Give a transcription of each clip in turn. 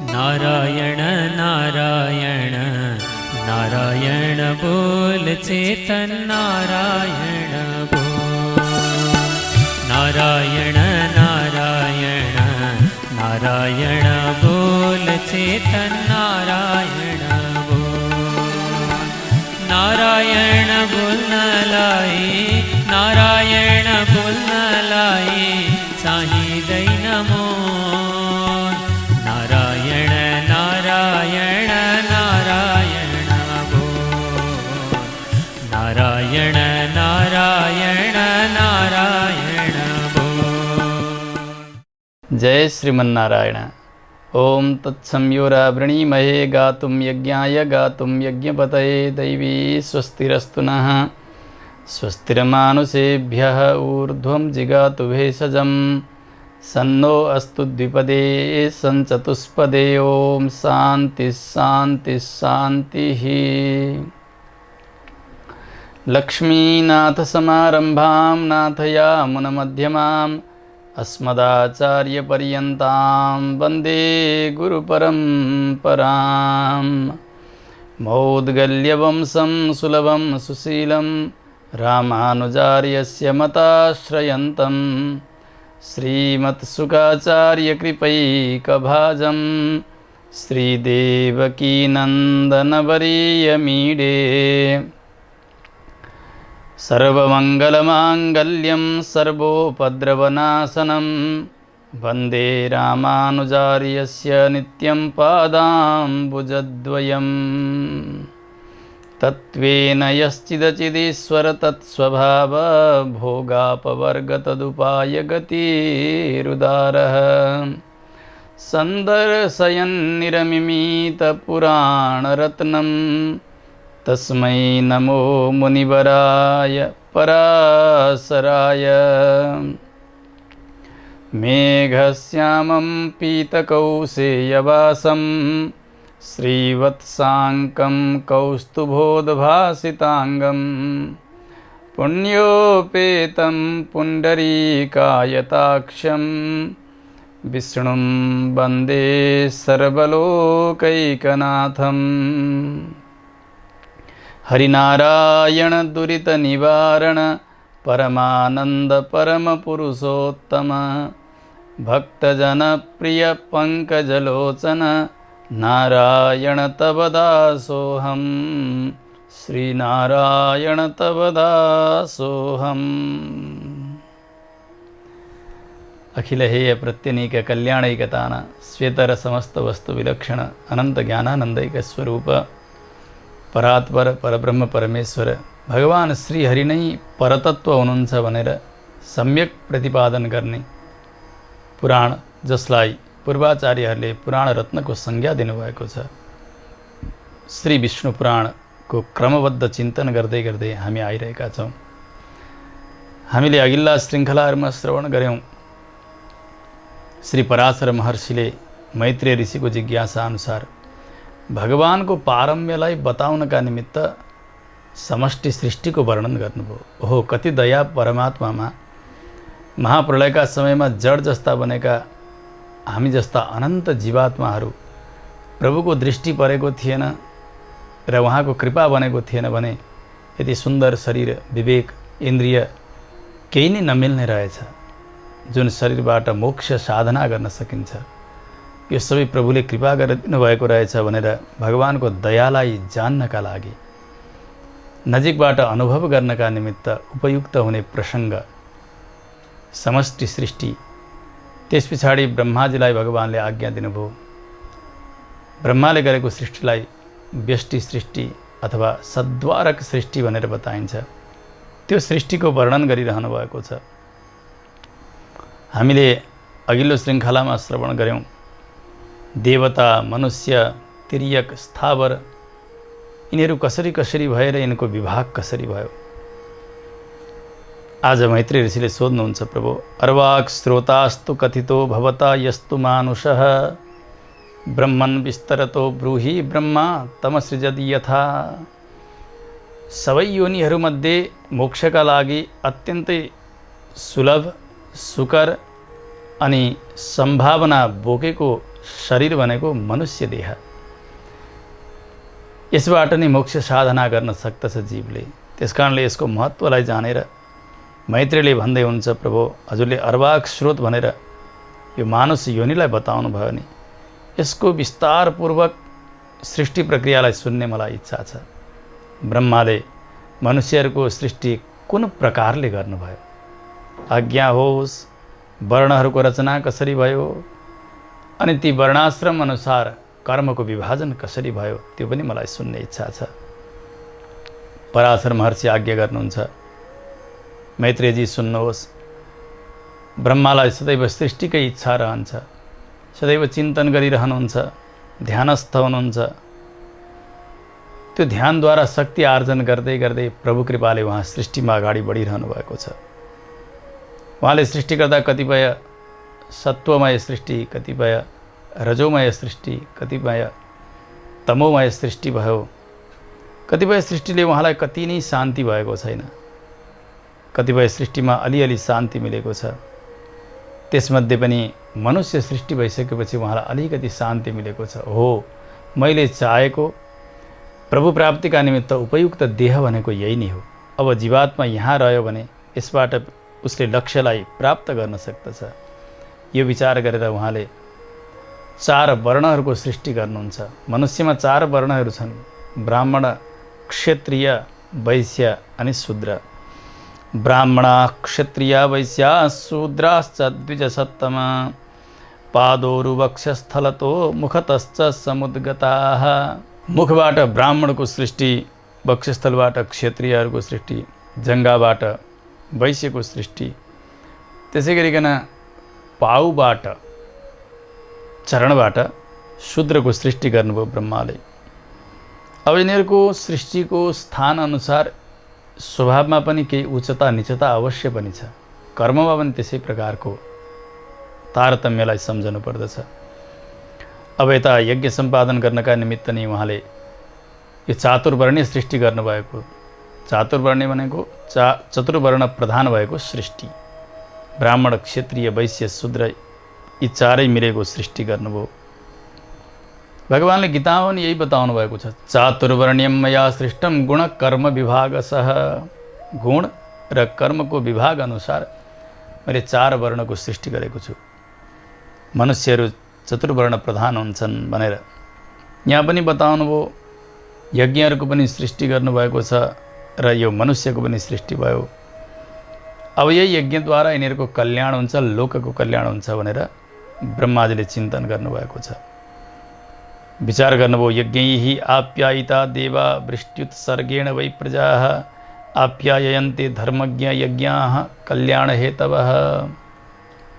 नारायण नारायण नारायण बोल चेतन नारायण बोल। नारायण नारायण नारायण बोल चेतन नारायण बोल। नारायण बोल न लाई नारायण बोल न लाई साही दैन मोन। नारायण नारायण नारायण बोल। नारायण नारायण नारायण बोल। जय श्रीमन्नारायण। ओम तत्संयोरावृणीमहे गातुं यज्ञाय गातुं यज्ञपतये दैवी स्वस्तिरस्तु नः। स्वस्तिर्मानुषेभ्यः ऊर्ध्वं जिगातु भेषजं सन्नो अस्तु द्विपदे सञ्चतुष्पदे। ओम शान्ति शान्ति शान्तिः। लक्ष्मीनाथसमारम्भां नाथयामुनमध्यमाम् अस्मदाचार्यपर्यन्तां वन्दे गुरुपरम्पराम्। मौद्गल्यवंशं सुलभं सुशीलं रामानुजार्यस्य मताश्रयन्तं श्रीमत्सुखाचार्यकृपैकभाजं श्रीदेवकीनन्दनवर्यमीडे। सर्वमङ्गलमाङ्गल्यं सर्वोपद्रवनाशनं वन्दे रामानुजार्यस्य नित्यं पादाम्बुजद्वयम्। तत्त्वेन यश्चिदचिदीश्वर तत्स्वभाव भोगापवर्गतदुपाय गतिरुदारः। सन्दर्शयन्निरमिमीतपुराणरत्नं तस्मै नमो मुनिवराय पराशराय। मेघश्यामं पीतकौशेयवासं श्रीवत्साङ्कं कौस्तुभोद्भासिताङ्गं पुण्योपेतं पुण्डरीकायताक्षं विष्णुं वन्दे सर्वलोकैकनाथम्। हरिनारायण दुरितनिवारण परमानंद परमपुरुषोत्तम भक्तजनप्रिय पंकजलोचन नारायण तव दासोऽहं। श्रीनारायण तव दासोऽहम्। अखिलहेय प्रत्यनीक कल्याणैकतान श्वेतर समस्त वस्तु विलक्षण अनंत ज्ञानानंदैक स्वरूप परात्पर परब्रह्म परमेश्वर भगवान श्री हरि नै परतत्व हुनुहुन्छ भनेर सम्यक प्रतिपादन गर्ने पुराण, जसलाई पूर्वाचार्यहरूले पुराण रत्नको संज्ञा दिनुभएको छ, श्री विष्णु पुराणको क्रमबद्ध चिन्तन गर्दै गर्दै हामी आइरहेका छौँ। हामीले अघिल्ला श्रृङ्खलाहरूमा श्रवण गर्यौँ श्री पराशर महर्षिले मैत्रेय ऋषिको जिज्ञासा अनुसार भगवानको पारम्यलाई बताउनका निमित्त समष्टि सृष्टिको वर्णन गर्नुभयो। ओहो, कति दया परमात्मामा। महाप्रलयका समयमा जड जस्ता बनेका हामी जस्ता अनन्त जीवात्माहरू प्रभुको दृष्टि परेको थिएन र उहाँको कृपा बनेको थिएन भने यति सुन्दर शरीर, विवेक, इन्द्रिय केही नै नमिल्ने रहेछ, जुन शरीरबाट मोक्ष साधना गर्न सकिन्छ। यो सबै प्रभुले कृपा गरिदिनु भएको रहेछ भनेर भगवानको दयालाई जान्नका लागि, नजिकबाट अनुभव गर्नका निमित्त उपयुक्त हुने प्रसङ्ग समष्टि सृष्टि। त्यस पछाडि ब्रह्माजीलाई भगवानले आज्ञा दिनुभयो। ब्रह्माले गरेको सृष्टिलाई व्यष्टि सृष्टि अथवा सद्वारक सृष्टि भनेर बताइन्छ। त्यो सृष्टिको वर्णन गरिरहनु भएको छ। हामीले अघिल्लो श्रृङ्खलामा श्रवण गर्यौँ देवता, मनुष्य, तिर्यक, स्थावर यिनीहरू कसरी कसरी भएर यिनको विभाग कसरी भयो। आज मैत्रेय ऋषिले सोध्नुहुन्छ, प्रभु अर्वाक् श्रोतास्तु कथितो भवता यस्तु मानुषः ब्रह्मन् विस्तरतो ब्रूहि ब्रह्मा तमसृजति यथा। सबै योनिहरूमध्ये मोक्षका लागि अत्यन्तै सुलभ, सुकर अनि सम्भावना बोकेको शरीर भनेको मनुष्य देह। यसबाट नै मोक्ष साधना गर्न सक्दछ जीवले। त्यसकारणले यसको महत्त्वलाई जानेर मैत्रेयले भन्दै हुन्छ, प्रभु हजुरले अर्वाक स्रोत भनेर यो मानुष योनिलाई बताउनु भयो नि, यसको विस्तारपूर्वक सृष्टि प्रक्रियालाई सुन्ने मलाई इच्छा छ। ब्रह्माले मनुष्यहरूको सृष्टि कुन प्रकारले गर्नुभयो, आज्ञा होस्, वर्णहरूको रचना कसरी भयो, अनि ती वर्णाश्रम अनुसार कर्मको विभाजन कसरी भयो, त्यो पनि मलाई सुन्ने इच्छा छ। पराशर महर्षि आज्ञा गर्नुहुन्छ, मैत्रेयजी सुन्नुहोस्, ब्रह्मालाई सदैव सृष्टिकै इच्छा रहन्छ, सदैव चिन्तन गरिरहनुहुन्छ, ध्यानस्थ हुनुहुन्छ। त्यो ध्यानद्वारा शक्ति आर्जन गर्दै गर्दै प्रभु कृपाले उहाँ सृष्टिमा अगाडि बढिरहनु भएको छ। उहाँले सृष्टि गर्दा कतिपय सत्वमय सृष्टि, कतिपय रजोमय सृष्टि, कतिपय तमोमय सृष्टि भयो। कतिपय सृष्टिले उहाँलाई कति नै शान्ति भएको छैन, कतिपय सृष्टिमा अलिअलि शान्ति मिलेको छ। त्यसमध्ये पनि मनुष्य सृष्टि भइसकेपछि उहाँलाई अलिकति शान्ति मिलेको छ। हो, मैले चाहेको प्रभु प्राप्तिका निमित्त उपयुक्त देह भनेको यही नै हो। अब जीवात्मा यहाँ रह्यो भने यसबाट उसले लक्ष्यलाई प्राप्त गर्न सक्दछ। यो विचार गरेर उहाँले 4 वर्णहरूको सृष्टि गर्नुहुन्छ। मनुष्यमा 4 वर्णहरू छन्, ब्राह्मण, क्षत्रिय, वैश्य अनि शूद्र। ब्राह्मण, क्षत्रिय, वैश्य, शूद्राश्च द्विजसत्तम, पादोरुवक्षस्थलतो मुखतश्च समुद्गताः। मुखबाट ब्राह्मणको सृष्टि, वक्षस्थलबाट क्षत्रियहरूको सृष्टि, जङ्गाबाट वैश्यको सृष्टि, त्यसै गरिकन पाउबाट, चरणबाट शूद्रको सृष्टि गर्नुभयो ब्रह्माले। अब यिनीहरूको सृष्टिको स्थान अनुसार स्वभावमा पनि केही उच्चता निचता अवश्य पनि छ, कर्ममा पनि त्यसै प्रकारको तारतम्यलाई सम्झनु पर्दछ। अब यता यज्ञ सम्पादन गर्नका निमित्त नै उहाँले यो चातुर्वर्णीय सृष्टि गर्नुभएको। चातुर्वर्ण्य भनेको चतुर्वर्ण प्रधान भएको सृष्टि। ब्राह्मण, क्षत्रिय, वैश्य, शूद्र यी 4 मिलेको सृष्टि गर्नुभयो। भगवानले गीतामा पनि यही बताउनु भएको छ, चातुर्वर्ण्यम मया सृष्टम गुण कर्म विभागसह। गुण र कर्मको विभाग अनुसार मैले 4 वर्णको सृष्टि गरेको छु। मनुष्यहरू चतुर्वर्ण प्रधान हुन्छन् भनेर यहाँ पनि बताउनु भयो। यज्ञहरूको पनि सृष्टि गर्नुभएको छ र यो मनुष्यको पनि सृष्टि भयो। अब यही यज्ञद्वारा यिनीहरूको कल्याण हुन्छ, लोकको कल्याण हुन्छ भनेर ब्रह्माजीले चिन्तन गर्नुभएको छ। विचार गर्नुभयो, यज्ञैः आप्यायिता देवा वृष्ट्युत्सर्गेण वै प्रजाः आप्यायन्ते धर्मज्ञ यज्ञाः कल्याण हेतवः।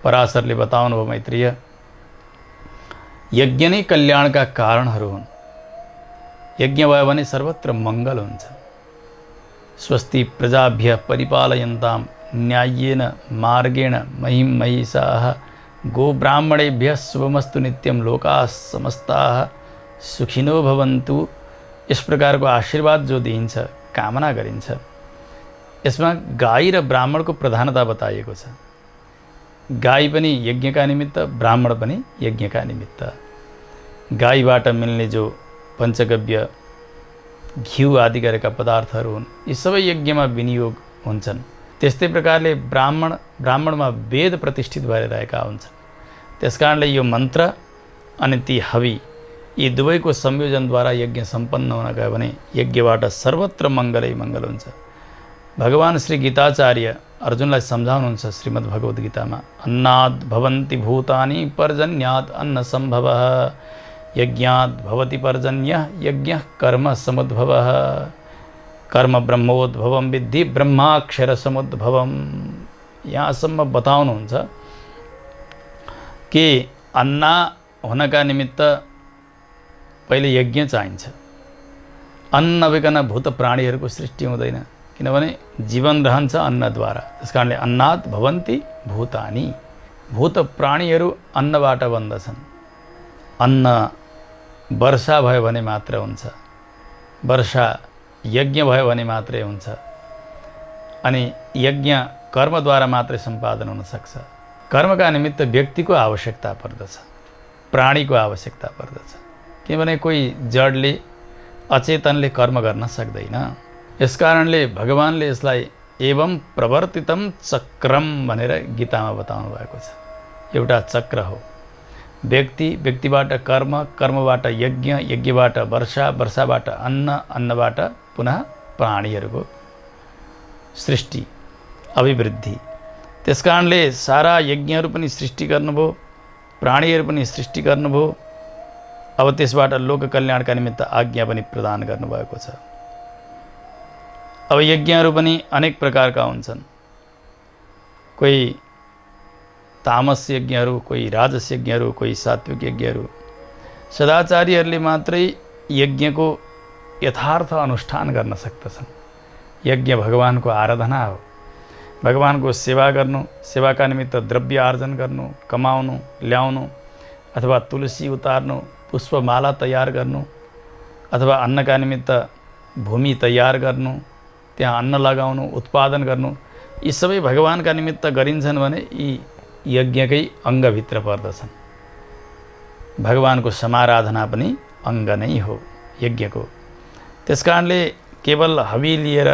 पराशरले बताउनुभयो, मैत्रेय यज्ञ नै कल्याणका कारणहरू हुन्। यज्ञ भयो भने सर्वत्र मङ्गल हुन्छ। स्वस्ति प्रजाभ्य परिपालयन्तां न्याय्येन मार्गेण महिं महिषाः गोब्राह्मणेभ्यः शुभमस्तु नित्यं लोकाः समस्ताः सुखिनो भवन्तु। यस प्रकारको आशीर्वाद जो दिइन्छ, कामना गरिन्छ, यसमा गाई र ब्राह्मणको प्रधानता बताइएको छ। गाई पनि यज्ञका निमित्त, ब्राह्मण पनि यज्ञका निमित्त। गाईबाट मिल्ने जो पञ्चगव्य, घिउ आदि गरेका पदार्थहरू हुन्, यी सबै यज्ञमा विनियोग हुन्छन्। त्यस्तै प्रकारले ब्राह्मणमा वेद प्रतिष्ठित भएर रहेका हुन्छन्। त्यसकारणले यो मन्त्र अनि ती हवि यी दुवैको संयोजनद्वारा यज्ञ सम्पन्न हुन गयो भने यज्ञबाट सर्वत्र मङ्गलै मङ्गल हुन्छ। भगवान श्री गीताचार्य अर्जुनलाई सम्झाउनुहुन्छ श्रीमद् भगवद् गीतामा, अन्नाद् भवन्ति भूतानि पर्जन्यात् अन्न सम्भवः यज्ञाद् भवति पर्जन्यः यज्ञः कर्म समुद्भवः कर्म ब्रह्मोद्भवं विद्धि ब्रह्माक्षर समुद्भवम्। यहाँसम्म बताउनुहुन्छ कि अन्ना हुनका निमित्त पहिले यज्ञ चाहिन्छ। अन्न नभइकन भूत प्राणीहरूको सृष्टि हुँदैन, किनभने जीवन रहन्छ अन्नद्वारा। त्यसकारणले अन्नात् भवन्ति भूतानि, भूत प्राणीहरू अन्नबाट बन्दछन्। अन्न वर्षा भयो भने मात्र हुन्छ, वर्षा यज्ञ भयो भने मात्रै हुन्छ। अनि यज्ञ कर्मद्वारा मात्रै सम्पादन हुन सक्छ। कर्मका निमित्त व्यक्तिको आवश्यकता पर्दछ, प्राणीको आवश्यकता पर्दछ, किनभने कोही जडले अचेतनले कर्म गर्न सक्दैन। यसकारणले भगवानले यसलाई एवं प्रवर्तितम चक्रम भनेर गीतामा बताउनु भएको छ। एउटा चक्र हो। व्यक्तिबाट कर्म, कर्मबाट यज्ञ, यज्ञबाट वर्षा, वर्षाबाट अन्न, अन्नबाट पुनः प्राणीहरूको सृष्टि, अभिवृद्धि। त्यसकारणले सारा यज्ञहरू पनि सृष्टि गर्नुभयो, प्राणीहरू पनि सृष्टि गर्नुभयो। अब त्यसबाट लोक कल्याणका निमित्त आज्ञा पनि प्रदान गर्नुभएको छ। अब यज्ञहरू पनि अनेक प्रकारका हुन्छन्। कोही तामस यज्ञहरू, कोही राजस यज्ञहरू, कोही सात्विक यज्ञहरू। सदाचारीहरूले मात्रै यज्ञको यथार्थ अनुष्ठान गर्न सक्दछन्। यज्ञ भगवानको आराधना हो। भगवानको सेवा गर्नु, सेवाका निमित्त द्रव्य आर्जन गर्नु, कमाउनु, ल्याउनु, अथवा तुलसी उतार्नु, पुष्पमाला तयार गर्नु, अथवा अन्नका निमित्त भूमि तयार गर्नु, त्यहाँ अन्न लगाउनु, उत्पादन गर्नु, यी सबै भगवानका निमित्त गरिन्छन् भने यी यज्ञकै अङ्गभित्र पर्दछन्। भगवानको समाराधना पनि अङ्ग नै हो यज्ञको। त्यसकारणले केवल हवि लिएर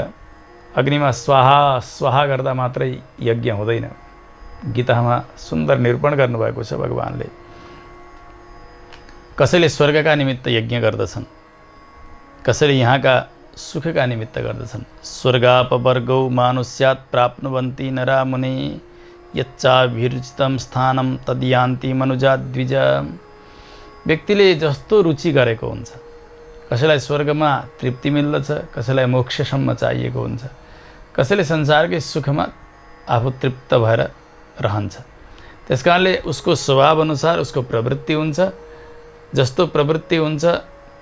अग्निमा स्वाहा स्वाहा गर्दा मात्रै यज्ञ हुँदैन। गीतामा सुन्दर निरूपण गर्नुभएको छ भगवानले। कसैले स्वर्गका निमित्त यज्ञ गर्दछन्, कसैले यहाँका सुखका निमित्त गर्दछन्। स्वर्गापवर्गौ मानुष्यात् प्राप्नुवन्ति नरा मुनि यच्चाभिरुचितं स्थानं तद्यान्ति मनुजा द्विज। व्यक्तिले जस्तो रुचि गरेको हुन्छ। कसैलाई स्वर्गमा तृप्ति मिल्दछ, कसैलाई मोक्षसम्म चाहिएको हुन्छ, कसैले संसारकै सुखमा आफू तृप्त भएर रहन्छ। त्यसकारणले उसको स्वभाव अनुसार उसको प्रवृत्ति हुन्छ। जस्तो प्रवृत्ति हुन्छ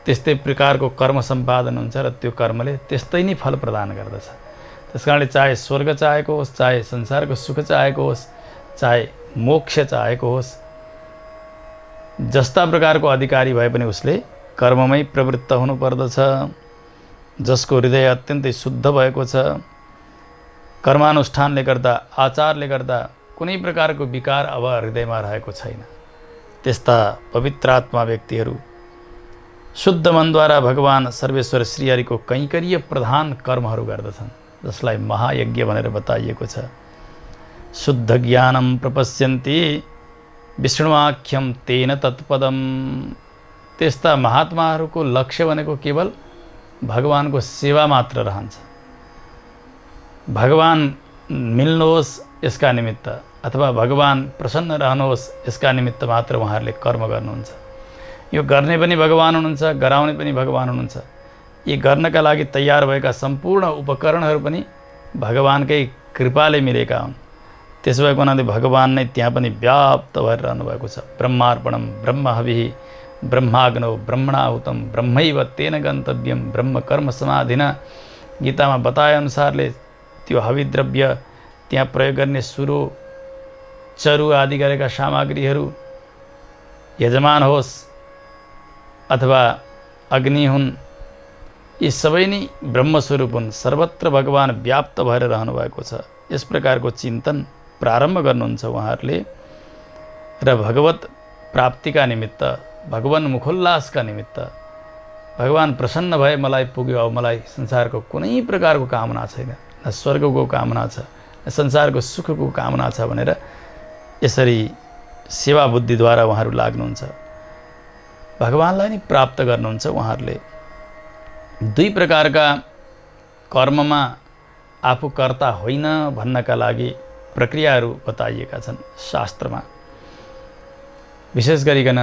त्यस्तै प्रकारको कर्म सम्पादन हुन्छ र त्यो कर्मले त्यस्तै नै फल प्रदान गर्दछ। त्यसकारणले चाहे स्वर्ग चाहेको होस्, चाहे संसारको सुख चाहेको होस्, चाहे मोक्ष चाहेको होस्, जस्ता प्रकारको अधिकारी भए पनि उसले कर्ममै प्रवृत्त हुनुपर्दछ। जसको हृदय अत्यन्तै शुद्ध भएको छ, कर्मानुष्ठानले गर्दा, आचारले गर्दा कुनै प्रकारको विकार अब हृदयमा रहेको छैन, त्यस्ता पवित्रात्मा व्यक्तिहरू शुद्ध मनद्वारा भगवान सर्वेश्वर श्रीहरिको कैंकर्य प्रधान कर्महरू गर्दछन्, जसलाई महायज्ञ भनेर बताइएको छ। शुद्ध ज्ञानम प्रपश्यन्ति विष्णुआख्यम तेन तत्पदम। त्यस्ता महात्माहरूको लक्ष्य भनेको केवल भगवानको सेवा मात्र रहन्छ। भगवान मिल्नुहोस् यसका निमित्त अथवा भगवान प्रसन्न रहनुहोस् यसका निमित्त मात्र उहाँहरूले कर्म गर्नुहुन्छ। यो गर्ने पनि भगवान हुनुहुन्छ, गराउने पनि भगवान हुनुहुन्छ। यी गर्नका लागि तयार भएका सम्पूर्ण उपकरणहरू पनि भगवानकै कृपाले मिलेका हुन्। त्यसो भएको हुनाले भगवान नै त्यहाँ पनि व्याप्त भएर रहनुभएको छ। ब्रह्मार्पणम ब्रह्म हविः ब्रह्माग्नौ ब्रह्मणाहुतम ब्रह्मैव तेन गन्तव्यम ब्रह्म कर्म समाधिना। गीतामा बताए अनुसारले त्यो हविद्रव्य, त्यहाँ प्रयोग गर्ने सुरो, चरु आदि गरेका सामग्रीहरू यजमान होस् अथवा अग्नि हुन्, यी सबै नै ब्रह्मस्वरूप हुन्। सर्वत्र भगवान व्याप्त भएर रहनुभएको छ। यस प्रकारको चिन्तन प्रारम्भ गर्नुहुन्छ उहाँहरूले र भगवत प्राप्तिका निमित्त, भगवान मुखोल्लासका निमित्त, भगवान प्रसन्न भए मलाई पुग्यो, अब मलाई संसारको कुनै प्रकारको कामना छैन, न स्वर्गको कामना छ, न संसारको सुखको कामना छ भनेर यसरी सेवा बुद्धिद्वारा उहाँहरू लाग्नुहुन्छ। भगवानलाई नै प्राप्त गर्नुहुन्छ उहाँहरूले। दुई प्रकारका कर्ममा आफू कर्ता होइन भन्नका लागि प्रक्रियाहरू बताइएका छन् शास्त्रमा। विशेष गरिकन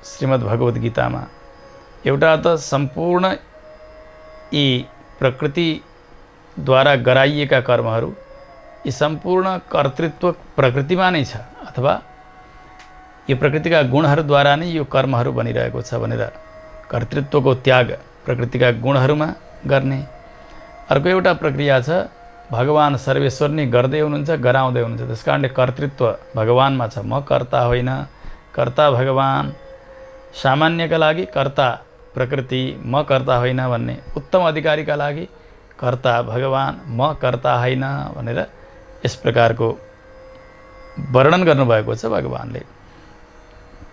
श्रीमद् भगवद् गीतामा एउटा त सम्पूर्ण यी प्रकृतिद्वारा गराइएका कर्महरू, यी सम्पूर्ण कर्तृत्व प्रकृतिमा नै छ अथवा यो प्रकृतिका गुणहरूद्वारा नै यो कर्महरू बनिरहेको छ भनेर कर्तृत्वको त्याग प्रकृतिका गुणहरूमा गर्ने। अर्को एउटा प्रक्रिया छ, भगवान सर्वेश्वर नै गर्दै हुनुहुन्छ, गराउँदै हुनुहुन्छ। त्यसकारणले कर्तृत्व भगवानमा छ। म कर्ता होइन, कर्ता भगवान। सामान्यका लागि कर्ता प्रकृति, म कर्ता होइन भन्ने। उत्तम अधिकारीका लागि कर्ता भगवान, म कर्ता होइन भनेर यस प्रकारको वर्णन गर्नुभएको छ भगवानले।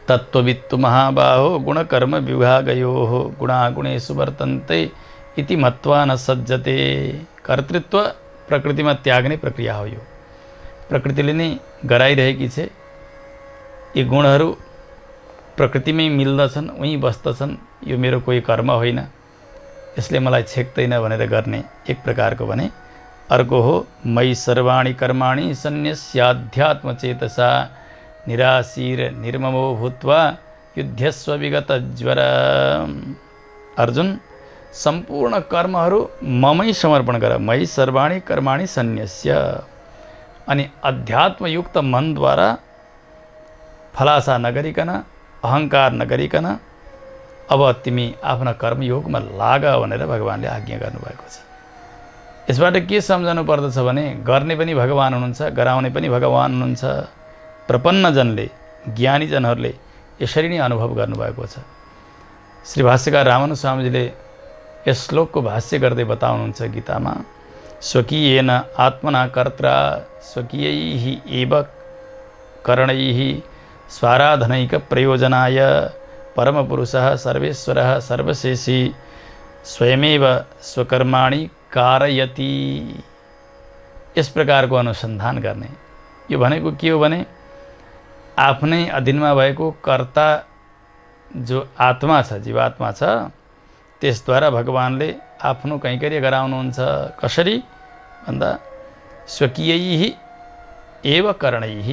तत्त्ववित्तु महाबाहो गुणकर्म विभागयोः गुणागुणेषु वर्तन्ते इति मत्वा न सज्जते। कर्तृत्व प्रकृतिमा त्याग्ने प्रक्रिया हो यो। प्रकृतिले नै गराइरहेकी छे। यी गुणहरू प्रकृतिमै मिल्दछन्, उहीँ बस्दछन्, यो मेरो कोही कर्म होइन, यसले मलाई छेक्दैन भनेर गर्ने एक प्रकारको भने। अर्को हो मयि सर्वाणि कर्माणि सन्न्यस्याध्यात्मचेतसा निराशीर निर्ममो भूत्वा युध्यस्व विगत ज्वर। अर्जुन, सम्पूर्ण कर्महरू ममै समर्पण गर। मयि सर्वाणि कर्माणि सन्न्यस्य। अनि अध्यात्मयुक्त मनद्वारा फलाशा नगरिकन, अहङ्कार नगरिकन अब तिमी आफ्ना कर्मयोगमा लाग भनेर भगवानले आज्ञा गर्नुभएको छ। यसबाट के सम्झनु पर्दछ भने गर्ने पनि भगवान हुनुहुन्छ, गराउने पनि भगवान हुनुहुन्छ। प्रपन्नजनले, ज्ञानीजनहरूले यसरी नै अनुभव गर्नुभएको छ। श्री भाष्यकार रामानुज स्वामीजीले यस श्लोकको भाष्य गर्दै बताउनुहुन्छ गीतामा, स्वकीयेन आत्मना कर्त्रा स्वकीयैः एव करणैः स्वाराधनैक प्रयोजनाय परमपुरुषः सर्वेश्वरः सर्वशेषी स्वयमेव स्वकर्माणि कारयति। यस प्रकारको अनुसन्धान गर्ने। यो भनेको के हो भने आफ्नै अधीनमा भएको कर्ता जो आत्मा छ, जीवात्मा छ, त्यसद्वारा भगवानले आफ्नो कैंकर्य गराउनुहुन्छ। कसरी भन्दा स्वकीयैः एव करणैः,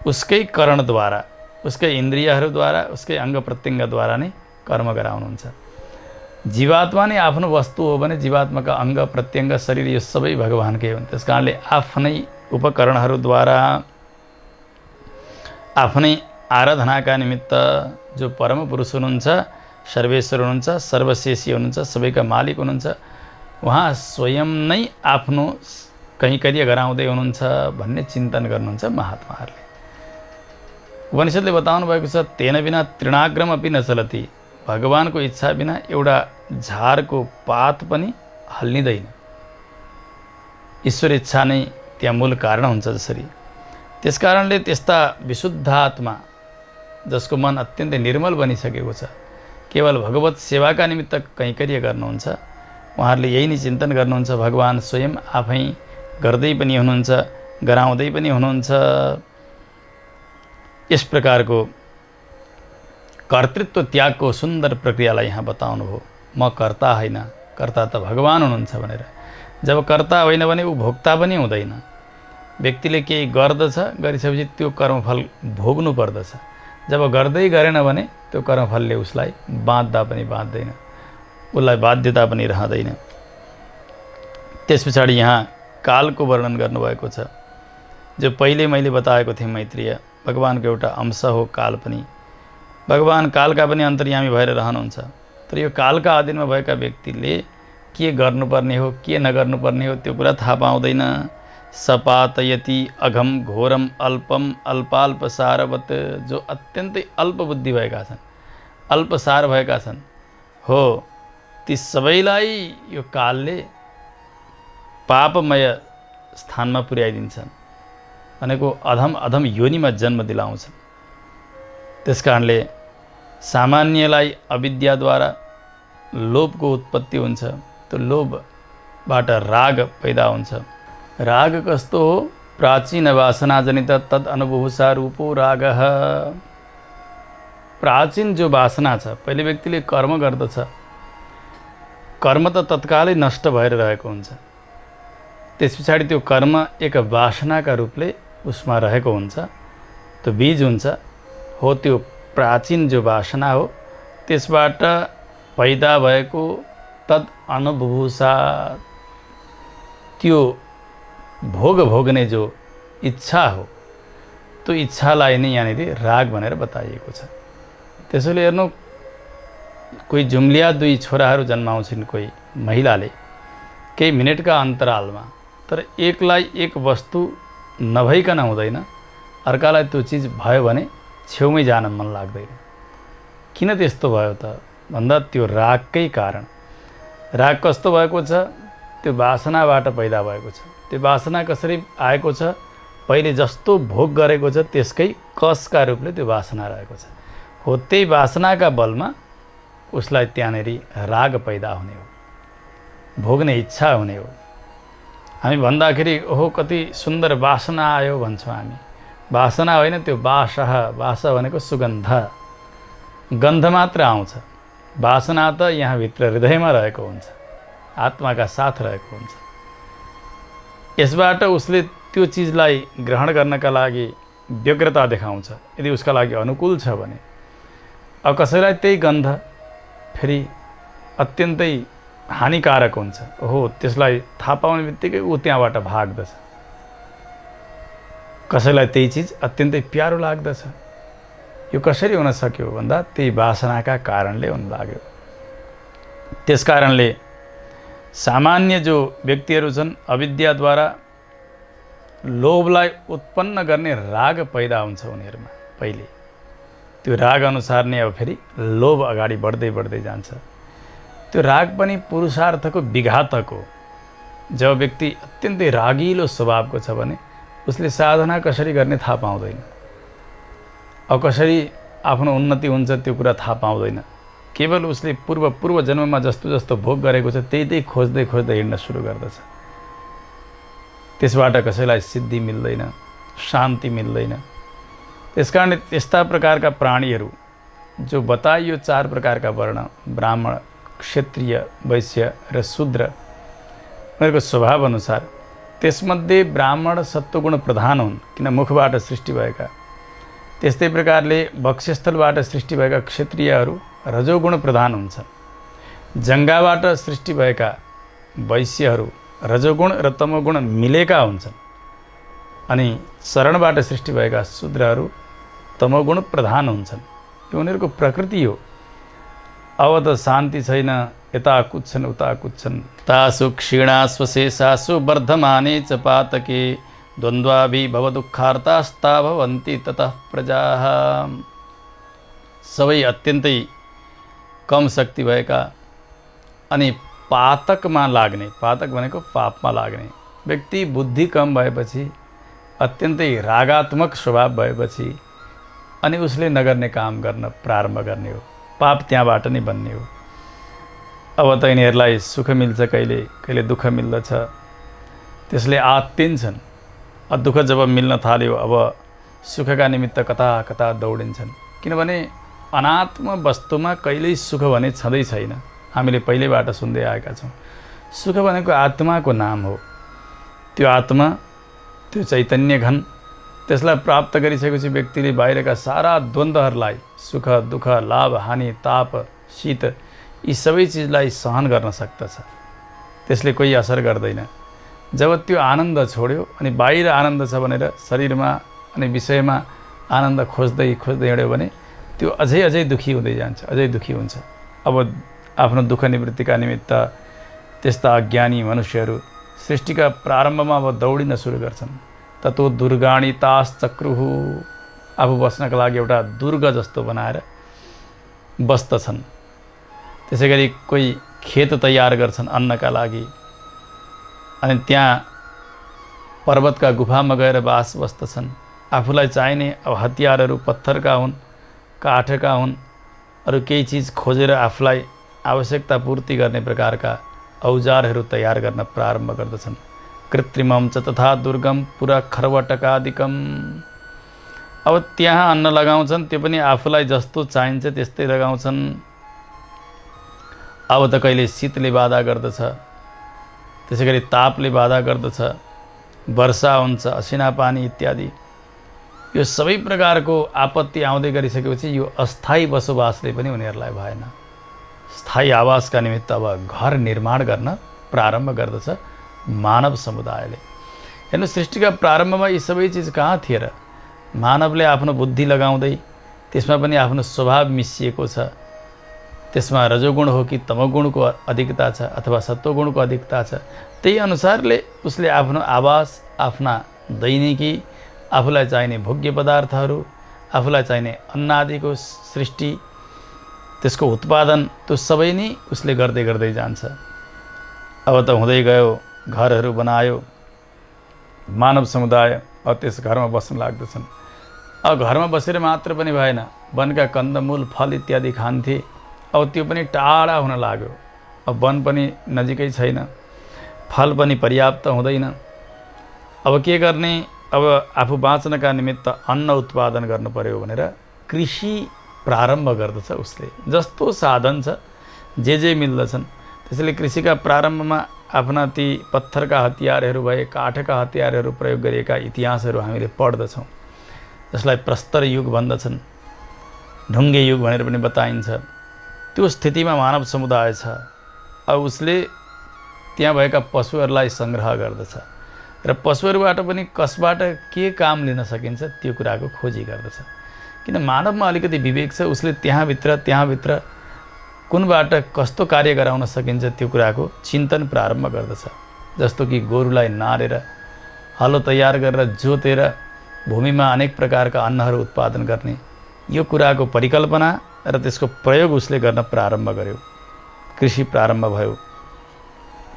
उसकै करणद्वारा, उसकै इन्द्रियहरूद्वारा, उसकै अङ्ग प्रत्यङ्गद्वारा नै कर्म गराउनुहुन्छ। जीवात्मा नै आफ्नो वस्तु हो भने जीवात्माका अङ्ग प्रत्यङ्ग शरीर यो सबै भगवानकै हुन्। त्यस कारणले आफ्नै उपकरणहरूद्वारा आफ्नै आराधनाका निमित्त जो परम पुरुष हुनुहुन्छ, सर्वेश्वर हुनुहुन्छ, सर्वशेषी हुनुहुन्छ, सबैका मालिक हुनुहुन्छ, उहाँ स्वयं नै आफ्नो कैंकर्य गराउँदै हुनुहुन्छ भन्ने चिन्तन गर्नुहुन्छ महात्माहरूले। उपनिषदले बताउनु भएको छ, तेन बिना तृणाग्रम अपि न चलति। भगवानको इच्छा बिना एउटा झारको पात पनि हल्लिँदैन। ईश्वर इच्छा नै त्यहाँ मूल कारण हुन्छ जसरी। त्यसकारणले त्यस्ता विशुद्ध आत्मा जसको मन अत्यन्तै निर्मल बनिसकेको छ, केवल भगवत सेवाका निमित्त कैंकर्य गर्नुहुन्छ, उहाँहरूले यही नै चिन्तन गर्नुहुन्छ, भगवान स्वयं आफै गर्दै पनि हुनुहुन्छ, गराउँदै पनि हुनुहुन्छ। यस प्रकारको कर्तृत्व त्यागको सुन्दर प्रक्रियालाई यहाँ बताउनु हो। म कर्ता होइन, कर्ता त भगवान हुनुहुन्छ भनेर। जब कर्ता होइन भने ऊ भोक्ता पनि हुँदैन। व्यक्तिले केही गर्दछ, गरिसकेपछि त्यो कर्मफल भोग्नु पर्दछ। जब गर्दै गरेन भने त्यो कर्मफलले उसलाई बाँध्दा पनि बाँध्दैन, उसलाई बाध्यता पनि रहँदैन। त्यस पछाडि यहाँ कालको वर्णन गर्नुभएको छ, जो पहिले मैले बताएको थिएँ मैत्रीय, भगवानको एउटा अंश हो काल पनि। भगवान कालका पनि अन्तर्यामी भएर रहनुहुन्छ। तर यो कालका अधीनमा भएका व्यक्तिले के गर्नुपर्ने हो, के नगर्नुपर्ने हो त्यो कुरा थाहा पाउँदैन। सपातयति अघम घोरम अल्पम अल्पाल्पसारवत, जो अत्यन्तै अल्प बुद्धि भएका छन्, अल्पसार भएका छन् हो, ती सबैलाई यो कालले पापमय स्थानमा पुर्याइदिन्छन्। भनेको अधम अधम योनिमा जन्म दिलाउँछन्। त्यसकारणले सामान्यलाई अविद्याद्वारा लोभको उत्पत्ति हुन्छ। त्यो लोभबाट राग पैदा हुन्छ। राग कस्तो हो? प्राचीन वासनाजनित तद अनुभूषा रूपो रागः। प्राचीन जो वासना छ, पहिले व्यक्तिले कर्म गर्दछ, कर्म त तत्कालै नष्ट भएर रहेको हुन्छ। त्यस पछाडि त्यो कर्म एक वासनाका रूपले उसमा रहेको हुन्छ, त्यो बीज हुन्छ हो। त्यो प्राचीन जो वासना हो, त्यसबाट पैदा भएको तद अनुभूषा, त्यो भोग भोग्ने जो इच्छा हो, त्यो इच्छालाई नै यहाँनिर राग भनेर बताइएको छ। त्यसैले हेर्नु, कोही जुम्लिया दुई छोराहरू जन्माउँछिन् कोही महिलाले केही मिनटका अन्तरालमा, तर एकलाई एक वस्तु नभइकन हुँदैन, अर्कालाई त्यो चिज भयो भने छेउमै जान मन लाग्दैन। किन त्यस्तो भयो त भन्दा त्यो रागकै कारण। राग कस्तो भएको छ? त्यो वासनाबाट पैदा भएको छ। त्यो वासना कसरी आएको छ पहिले जस्तो भोग गरेको छ त्यसकै कसका रूपले त्यो वासना रहेको छ। हो त्यही वासनाका बलमा उसलाई त्यहाँनेरि राग पैदा हुने हो, भोग्ने इच्छा हुने हो। हामी भन्दाखेरि ओहो कति सुन्दर वासना आयो भन्छौँ हामी। वासना होइन, त्यो वासः, वास भनेको सुगन्ध, गन्ध मात्र आउँछ। वासना त यहाँभित्र हृदयमा रहेको हुन्छ, आत्माका साथ रहेको हुन्छ। यसबाट उसले त्यो चिजलाई ग्रहण गर्नका लागि व्यग्रता देखाउँछ यदि उसका लागि अनुकूल छ भने। अब कसैलाई त्यही गन्ध फेरि अत्यन्तै हानिकारक हुन्छ, ओहो त्यसलाई थाहा पाउने बित्तिकै ऊ त्यहाँबाट भाग्दछ। कसैलाई त्यही चिज अत्यन्तै प्यारो लाग्दछ। यो कसरी हुन सक्यो भन्दा त्यही वासनाका कारणले हुन लाग्यो। त्यस कारणले सामान्य जो व्यक्तिहरू छन् अविद्याद्वारा लोभलाई उत्पन्न गर्ने राग पैदा हुन्छ उनीहरूमा। पहिले त्यो राग अनुसार नै अब फेरि लोभ अगाडि बढ्दै बढ्दै जान्छ। त्यो राग पनि पुरुषार्थको विघातक हो। जब व्यक्ति अत्यन्तै रागिलो स्वभावको छ भने उसले साधना कसरी गर्ने थाहा पाउँदैन, अब कसरी आफ्नो उन्नति हुन्छ त्यो कुरा थाहा पाउँदैन। केवल उसले पूर्व जन्ममा जस्तो जस्तो भोग गरेको छ त्यही खोज्दै खोज्दै हिँड्न सुरु गर्दछ। त्यसबाट कसैलाई सिद्धि मिल्दैन, शान्ति मिल्दैन। त्यसकारण यस्ता प्रकारका प्राणीहरू जो बताइयो 4 प्रकारका वर्ण, ब्राह्मण, क्षत्रिय, वैश्य र शूद्र, उनीहरूको स्वभाव अनुसार त्यसमध्ये ब्राह्मण सत्वगुण प्रधान हुन् किन मुखबाट सृष्टि भएका। त्यस्तै प्रकारले वक्षस्थलबाट सृष्टि भएका क्षत्रियहरू रजोगुण प्रधान हुन्छन्। जङ्गाबाट सृष्टि भएका वैश्यहरू रजोगुण र तमोगुण मिलेका हुन्छन्। अनि शरणबाट सृष्टि भएका शूद्रहरू तमोगुण प्रधान हुन्छन्। यो उनीहरूको प्रकृति हो। अब त शान्ति छैन, यता कुद्छन् उता कुद्छन्। तासु क्षीणास्वशेषासु वर्धमाने च पातके द्वन्द्वाभिभवदुःखार्तास्ता भवन्ति ततः प्रजाः। सबै अत्यन्तै कम शक्ति भएका अनि पातकमा लाग्ने, पातक भनेको पापमा लाग्ने व्यक्ति बुद्धि कम भएपछि, अत्यन्तै रागात्मक स्वभाव भएपछि अनि उसले नगर्ने काम गर्न प्रारम्भ गर्ने हो। पाप त्यहाँबाट नै बन्ने हो। अब त यिनीहरूलाई सुख मिल्छ, कहिले कहिले दुःख मिल्दछ, त्यसले आत्तिन्छन्। दुःख जब मिल्न थाल्यो अब सुखका निमित्त कता कता दौडिन्छन्। किनभने अनात्म वस्तुमा कहिल्यै सुख भने छँदै छैन। हामीले पहिलेबाट सुन्दै आएका छौँ। सुख भनेको आत्माको नाम हो। त्यो आत्मा, त्यो चैतन्य घन, त्यसलाई प्राप्त गरिसकेपछि व्यक्तिले बाहिरका सारा द्वन्द्वहरूलाई, सुख दुःख, लाभ हानि, ताप शीत, यी सबै चिजलाई सहन गर्न सक्दछ। त्यसले कोही असर गर्दैन। जब त्यो आनन्द छोड्यो अनि बाहिर आनन्द छ भनेर शरीरमा अनि विषयमा आनन्द खोज्दै खोज्दै हिँड्यो भने त्यो अझै दुःखी हुँदै जान्छ, अझै दुःखी हुन्छ। अब आफ्नो दुःख निवृत्तिका निमित्त त्यस्ता अज्ञानी मनुष्यहरू सृष्टिका प्रारम्भमा अब दौडिन सुरु गर्छन्। ततो दुर्गाणी तास चक्रुः, आफू बस्नका लागि एउटा दुर्ग जस्तो बनाएर बस्दछन्। त्यसै गरी कोही खेत तयार गर्छन् अन्नका लागि, अनि त्यहाँ पर्वतका गुफामा गएर बस्दछन्। आफूलाई चाहिने अब हतियारहरू पत्थरका हुन्, काठका हुन्, अरू केही चिज खोजेर आफूलाई आवश्यकता पूर्ति गर्ने प्रकारका औजारहरू तयार गर्न प्रारम्भ गर्दछन्। कृत्रिमं च तथा दुर्गम पुरा खर्वटकादिकम। अब त्यहाँ अन्न लगाउँछन्, त्यो पनि आफूलाई जस्तो चाहिन्छ त्यस्तै लगाउँछन्। अब त कहिले शीतले बाधा गर्दछ, त्यसै गरी तापले बाधा गर्दछ, वर्षा हुन्छ, असिना पानी इत्यादि। यो सबै प्रकारको आपत्ति आउँदै गरिसकेपछि यो अस्थायी बसोबासले पनि उनीहरूलाई भएन। स्थायी आवासका निमित्त अब घर निर्माण गर्न प्रारम्भ गर्दछ मानव समुदायले। हेर्नु, सृष्टिका प्रारम्भमा यी सबै चिज कहाँ थिए र? मानवले आफ्नो बुद्धि लगाउँदै त्यसमा पनि आफ्नो स्वभाव मिसिएको छ। त्यसमा रजोगुण हो कि तमोगुणको अधिकता छ अथवा सत्वगुणको अधिकता छ, त्यही अनुसारले उसले आफ्नो आवास, आफ्ना दैनिकी, आफूलाई चाहिने भोग्य पदार्थहरू, आफूलाई चाहिने अन्न आदिको सृष्टि, त्यसको उत्पादन, त्यो सबै नै उसले गर्दै गर्दै जान्छ। अब त हुँदै गयो, घरहरू बनायो, मानव समुदाय अब त्यस घरमा बस्न लाग्दछन्। अब घरमा बसेर मात्र पनि भएन, वनका कन्दमूल फल इत्यादि खान्थे। अब त्यो पनि टाढा हुन लाग्यो। अब वन पनि नजिकै छैन, फल पनि पर्याप्त हुँदैन। अब के गर्ने? अब आफू बाँच्नका निमित्त अन्न उत्पादन गर्नु पर्यो भनेर कृषि प्रारम्भ गर्दछ उसले। जस्तो साधन छ, जे मिल्दछन्, त्यसैले कृषिका प्रारम्भमा आफ्ना ती पत्थरका हतियारहरू भए, काठका हतियारहरू प्रयोग गरिएका इतिहासहरू हामीले पढ्दछौँ, जसलाई प्रस्तर युग भन्दछन्, ढुङ्गे युग भनेर पनि बताइन्छ। त्यो स्थितिमा मानव समुदाय छ। अब उसले त्यहाँ भएका पशुहरूलाई सङ्ग्रह गर्दछ र पशुहरूबाट पनि कसबाट के काम लिन सकिन्छ त्यो कुराको खोजी गर्दछ। किन मानवमा अलिकति विवेक छ, उसले त्यहाँभित्र कुनबाट कस्तो कार्य गराउन सकिन्छ त्यो कुराको चिन्तन प्रारम्भ गर्दछ। जस्तो कि गोरुलाई नारेर, हलो तयार गरेर जोतेर भूमिमा अनेक प्रकारका अन्नहरू उत्पादन गर्ने, यो कुराको परिकल्पना र त्यसको प्रयोग उसले गर्न प्रारम्भ गर्यो। कृषि प्रारम्भ भयो।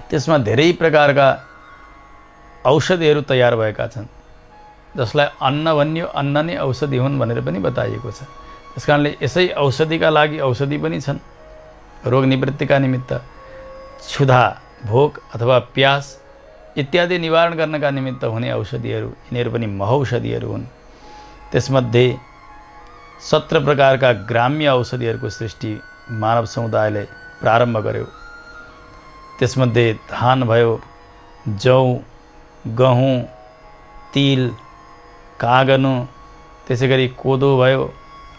त्यसमा धेरै प्रकारका औषधिहरू तयार भएका छन्, जसलाई अन्न भनियो। अन्न नै औषधि हुन् भनेर पनि बताइएको छ। त्यस कारणले यसै औषधिका लागि औषधि पनि छन्। रोग निवृत्तिका निमित्त, क्षुधा, भोक अथवा प्यास इत्यादि निवारण गर्नका निमित्त हुने औषधिहरू, यिनीहरू पनि महौषधिहरू हुन्। त्यसमध्ये 17 प्रकारका ग्राम्य औषधिहरूको सृष्टि मानव समुदायले प्रारम्भ गर्यो। त्यसमध्ये धान भयो, जौ, गहुँ, तिल, कागनो, त्यसै गरी कोदो भयो,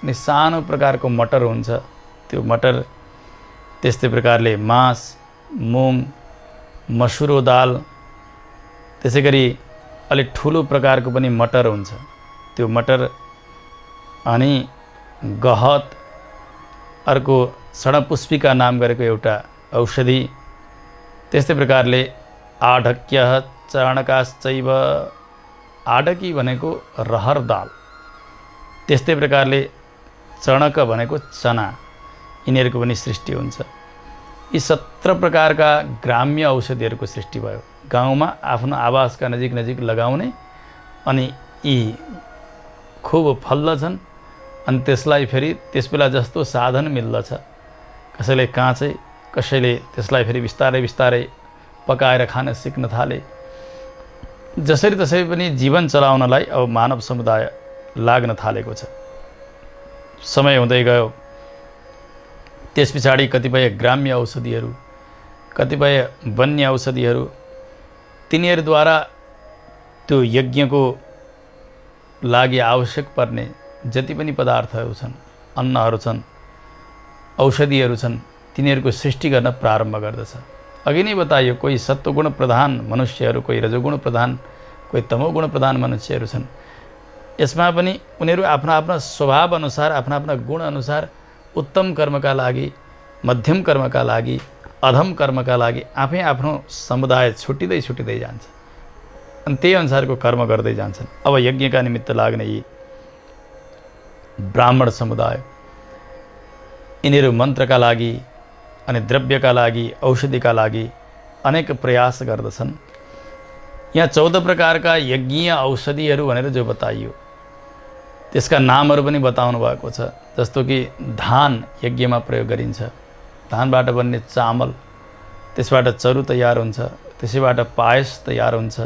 अनि सानो प्रकारको मटर हुन्छ, त्यो मटर। त्यस्तै प्रकारले मास, मुङ, मसुरो दाल, त्यसै गरी अलिक ठुलो प्रकारको पनि मटर हुन्छ, त्यो मटर। अनि गहत, अर्को षडपुष्पिका नाम गरेको एउटा औषधि। त्यस्तै प्रकारले आढक्य चरणकाश्चैव, आढकी भनेको रहर दाल, त्यस्तै प्रकारले चणक भनेको चना, यिनीहरूको पनि सृष्टि हुन्छ। यी 17 प्रकारका ग्राम्य औषधिहरूको सृष्टि भयो। गाउँमा आफ्नो आवासका नजिक लगाउने, अनि यी खुब फल्दछन्। अनि त्यसलाई फेरि त्यसबेला जस्तो साधन मिल्दछ, कसैले काँचै, कसैले त्यसलाई फेरि बिस्तारै पकाएर खान सिक्न थाले। जसरी तसरी पनि जीवन चलाउनलाई अब मानव समुदाय लाग्न थालेको छ। समय हुँदै गयो। त्यस पछाडि कतिपय ग्राम्य औषधिहरू, कतिपय वन्य औषधिहरू, तिनीहरूद्वारा त्यो यज्ञको लागि आवश्यक पर्ने जति पनि पदार्थहरू छन्, अन्नहरू छन्, औषधिहरू छन्, तिनीहरूको सृष्टि गर्न प्रारम्भ गर्दछ। अघि नै बताइयो, कोही सत्वगुण प्रधान मनुष्यहरू, कोही रजोगुण प्रधान, कोही तमोगुण प्रधान मनुष्यहरू छन्। यसमा पनि उनीहरू आफ्ना स्वभाव अनुसार, आफ्ना गुण अनुसार उत्तम कर्मका लागि, मध्यम कर्मका लागि, अधम कर्मका लागि आफै आफ्नो समुदाय छुट्टिँदै जान्छ। अनि त्यही अनुसारको कर्म गर्दै जान्छन्। अब यज्ञका निमित्त लाग्ने यी ब्राह्मण समुदाय, यिनीहरू मन्त्रका लागि अनि द्रव्यका लागि, औषधिका लागि अनेक प्रयास गर्दछन्। यहाँ 14 प्रकारका यज्ञीय औषधिहरू भनेर जो बताइयो, त्यसका नामहरू पनि बताउनु भएको छ। जस्तो कि धान यज्ञमा प्रयोग गरिन्छ, धानबाट बन्ने चामल, त्यसबाट चरु तयार हुन्छ, त्यसैबाट पायस तयार हुन्छ,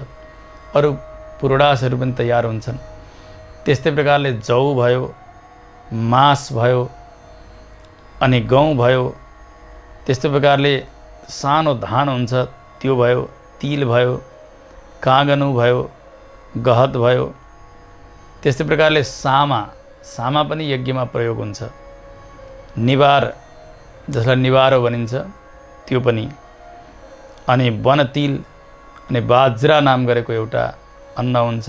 अरू पुरोडासहरू पनि तयार हुन्छन्। त्यस्तै प्रकारले जौ भयो, मास भयो, अनि गहुँ भयो, त्यस्तै प्रकारले सानो धान हुन्छ त्यो भयो, तिल भयो, कागनु भयो, गहत भयो। त्यस्तै प्रकारले सामा पनि यज्ञमा प्रयोग हुन्छ। निवार, जसलाई निवारो भनिन्छ, त्यो पनि। अनि वनतिल अनि बाजरा नाम गरेको एउटा अन्न हुन्छ।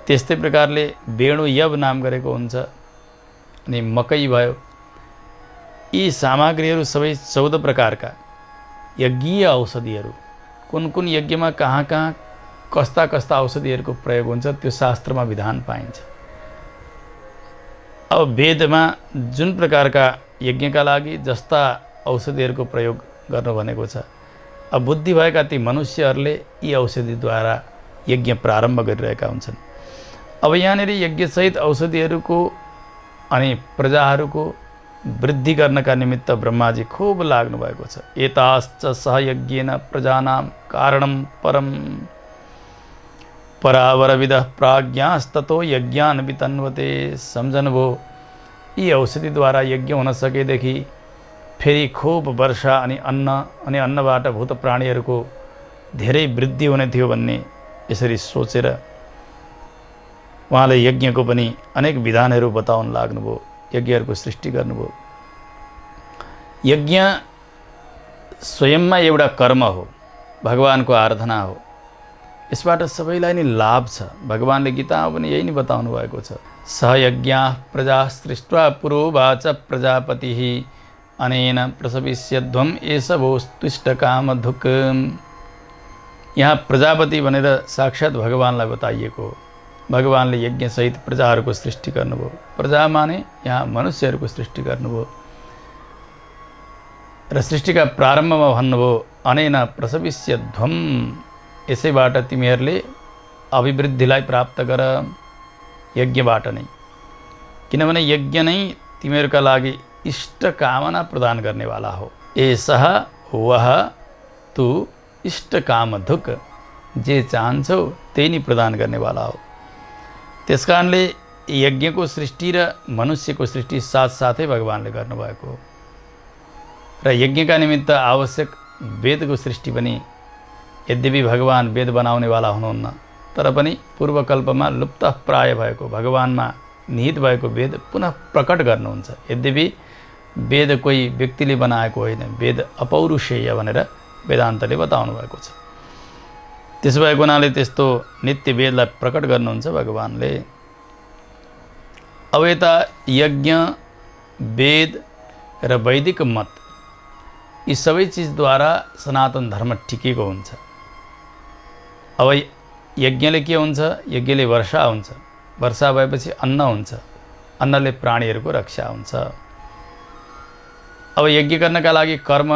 त्यस्तै प्रकारले वेणु यव नाम गरेको हुन्छ। अनि मकै भयो। यी सामग्रीहरू सबै 14 प्रकारका यज्ञीय औषधिहरू, कुन यज्ञमा कहाँ कस्ता औषधिहरूको प्रयोग हुन्छ त्यो शास्त्रमा विधान पाइन्छ। अब वेदमा जुन प्रकारका यज्ञका लागि जस्ता औषधिहरूको प्रयोग गर्नु भनेको छ, अब बुद्धि भएका ती मनुष्यहरूले यी औषधिद्वारा यज्ञ प्रारम्भ गरिरहेका हुन्छन्। अब यहाँनिर यज्ञसहित औषधिहरूको अनि प्रजाहरूको वृद्धि गर्नका निमित्त ब्रह्माजी खूब लाग्नु भएको छ। एताश्च सहयज्ञेन प्रजानां कारणं परम परावरविद प्राज्ञास्ततो यज्ञान वितन्वते। सम्झनुभयो यी औषधिद्वारा यज्ञ हुन सकेदेखि फेरि खूब वर्षा अनि अन्नबाट भूत प्राणीहरूको धेरै वृद्धि हुने थियो भन्ने यसरी सोचेर उहाँले यज्ञको पनि अनेक विधानहरू बताउन लाग्नुभयो, यज्ञहरूको सृष्टि गर्नुभयो। यज्ञ स्वयंमा एउटा कर्म हो, भगवानको आराधना हो। यसबाट सबैलाई नै लाभ छ। भगवानले गीतामा पनि यही नै बताउनु भएको छ। सहयज्ञाः प्रजा सृष्ट्वा पुरोवाच प्रजापतिः अनेन प्रसविष्यध्वम् एष भोस्तुष्टकामधुक्। यहाँ प्रजापति भनेर साक्षात् भगवानलाई बताइएको हो। भगवानले यज्ञसहित प्रजाहरूको सृष्टि गर्नुभयो। प्रजा माने यहाँ मनुष्यहरूको सृष्टि गर्नुभयो र सृष्टिका प्रारम्भमा भन्नुभयो अनेन प्रसविष्यध्वम्, यसैबाट तिमीहरूले अभिवृद्धिलाई प्राप्त गर, यज्ञबाट नै। किनभने यज्ञ नै तिमीहरूका लागि इष्ट कामना प्रदान गर्नेवाला हो। एषः वह तु इष्ट कामधुक, जे चाहन्छौ त्यही नै प्रदान गर्नेवाला हो। त्यस कारणले यज्ञको सृष्टि र मनुष्यको सृष्टि साथसाथै भगवानले गर्नुभएको हो। र यज्ञका निमित्त आवश्यक वेदको सृष्टि पनि, यद्यपि भगवान वेद बनाउनेवाला हुनुहुन्न, तर पनि पूर्वकल्पमा लुप्त प्राय भएको भगवानमा निहित भएको वेद पुनः प्रकट गर्नुहुन्छ। यद्यपि वेद कोही व्यक्तिले बनाएको होइन, वेद अपौरुषेय भनेर वेदान्तले बताउनु भएको छ। त्यसो भएको हुनाले त्यस्तो नित्य वेदलाई प्रकट गर्नुहुन्छ भगवानले। अब यता यज्ञ, वेद र वैदिक मत, यी सबै चिजद्वारा सनातन धर्म टिकेको हुन्छ। अब यज्ञले के हुन्छ? यज्ञले वर्षा हुन्छ, वर्षा भएपछि अन्न हुन्छ, अन्नले प्राणीहरूको रक्षा हुन्छ। अब यज्ञ गर्नका लागि कर्म,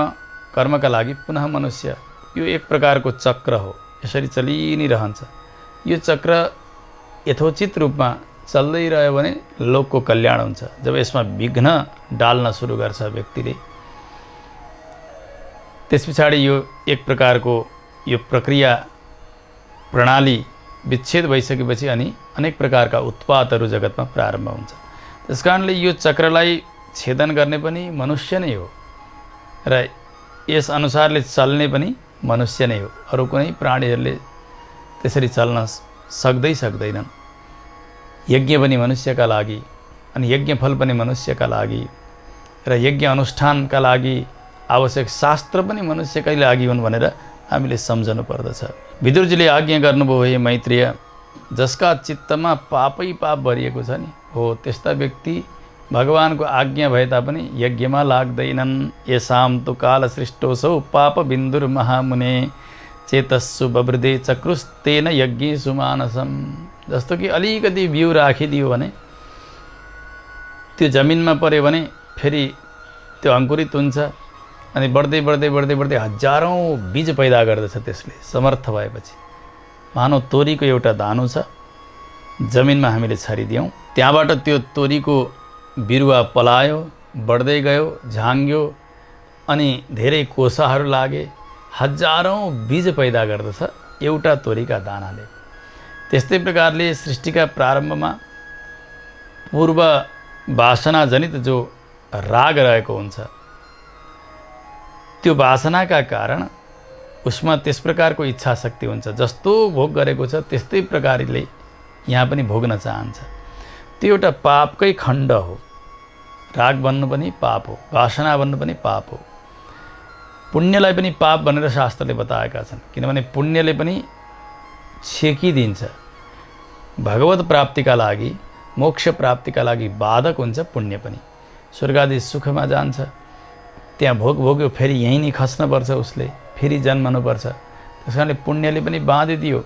कर्मका लागि पुनः मनुष्य, यो एक प्रकारको चक्र हो, यसरी चलि नै रहन्छ। यो चक्र यथोचित रूपमा चल्दै रह्यो भने लोकको कल्याण हुन्छ। जब यसमा विघ्न डाल्न सुरु गर्छ व्यक्तिले, त्यस पछाडि यो एक प्रकारको यो प्रक्रिया प्रणाली विच्छेद भइसकेपछि अनि अनेक प्रकारका उत्पातहरू जगतमा प्रारम्भ हुन्छ। त्यस कारणले यो चक्रलाई छेदन गर्ने पनि मनुष्य नै हो र यस अनुसारले चल्ने पनि मनुष्य नै हो। अरू कुनै प्राणीहरूले त्यसरी चल्न सक्दैनन्। यज्ञ पनि मनुष्यका लागि अनि यज्ञ फल पनि मनुष्यका लागि र यज्ञ अनुष्ठानका लागि आवश्यक शास्त्र पनि मनुष्यकै लागि हुन् भनेर हामीले सम्झनु पर्दछ। विदुरजीले आज्ञा गर्नुभयो, हे मैत्रेय, जसका चित्तमा पापै पाप भरिएको छ नि, हो त्यस्ता व्यक्ति भगवानको आज्ञा भए तापनि यज्ञमा लाग्दैनन्। येषां तु कालसृष्टोऽसौ पाप बिन्दुर महामुने चेतस्सु बवृदे चक्रुस्तेन यज्ञेषु मानसम्। जस्तो कि अलिकति बिउ राखिदियो भने त्यो जमिनमा पर्यो भने फेरि त्यो अङ्कुरित हुन्छ अनि बढ्दै बढ्दै बढ्दै बढ्दै हजारौँ बीज पैदा गर्दछ। त्यसले समर्थ भएपछि मानव तोरीको एउटा दानो छ, जमिनमा हामीले छरिदियौँ, त्यहाँबाट त्यो तोरीको बिरुवा पलायो, बढ्दै गयो, झाङ्ग्यो अनि धेरै कोसाहरू लागे, हजारौँ बीज पैदा गर्दछ एउटा तोरीका दानाले। त्यस्तै प्रकारले सृष्टिका प्रारम्भमा पूर्व वासनाजनित जो राग रहेको हुन्छ, त्यो वासनाका कारण उसमा त्यस प्रकारको इच्छा शक्ति हुन्छ। जस्तो भोग गरेको छ त्यस्तै प्रकारले यहाँ पनि भोग्न चाहन्छ। त्यो एउटा पापकै खण्ड हो। राग भन्नु पनि पाप हो, वासना भन्नु पनि पाप हो। पुण्यलाई पनि पाप भनेर शास्त्रले बताएका छन्, किनभने पुण्यले पनि छेकिदिन्छ। भगवत प्राप्तिका लागि, मोक्ष प्राप्तिका लागि बाधक हुन्छ पुण्य पनि। स्वर्ग आदि सुखमा जान्छ, त्यहाँ भोग भोग्यो, फेरि यहीँ नै खस्नुपर्छ, उसले फेरि जन्मनुपर्छ। त्यस कारणले पुण्यले पनि बाँधिदियो,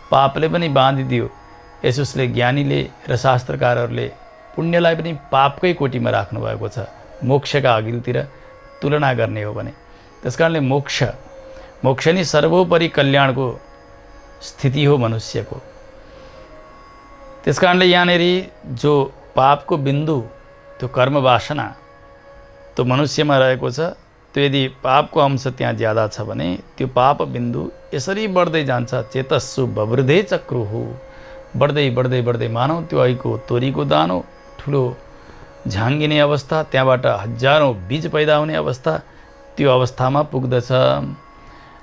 पापले पनि बाँधिदियो। यसोसले ज्ञानीले र शास्त्रकारहरूले पुण्यलाई पनि पापकै कोटीमा राख्नुभएको छ, मोक्षका अघिल्तिर तुलना गर्ने हो भने। त्यस कारणले मोक्ष नै सर्वोपरि कल्याणको स्थिति हो मनुष्यको। त्यस कारणले यहाँनिर जो पापको बिन्दु त्यो कर्म वासना त्यो मनुष्यमा रहेको छ, त्यो यदि पापको अंश त्यहाँ ज्यादा छ भने त्यो पाप बिन्दु यसरी बढ्दै जान्छ। चेतस्सु बवृद्धे चक्रुहु, बढ्दै बढ्दै बढ्दै मानौ त्यो ऐको तोरीको दानो ठुलो झाँगिने अवस्था, त्यहाँबाट हजारौँ बीज पैदा हुने अवस्था, त्यो अवस्थामा पुग्दछ।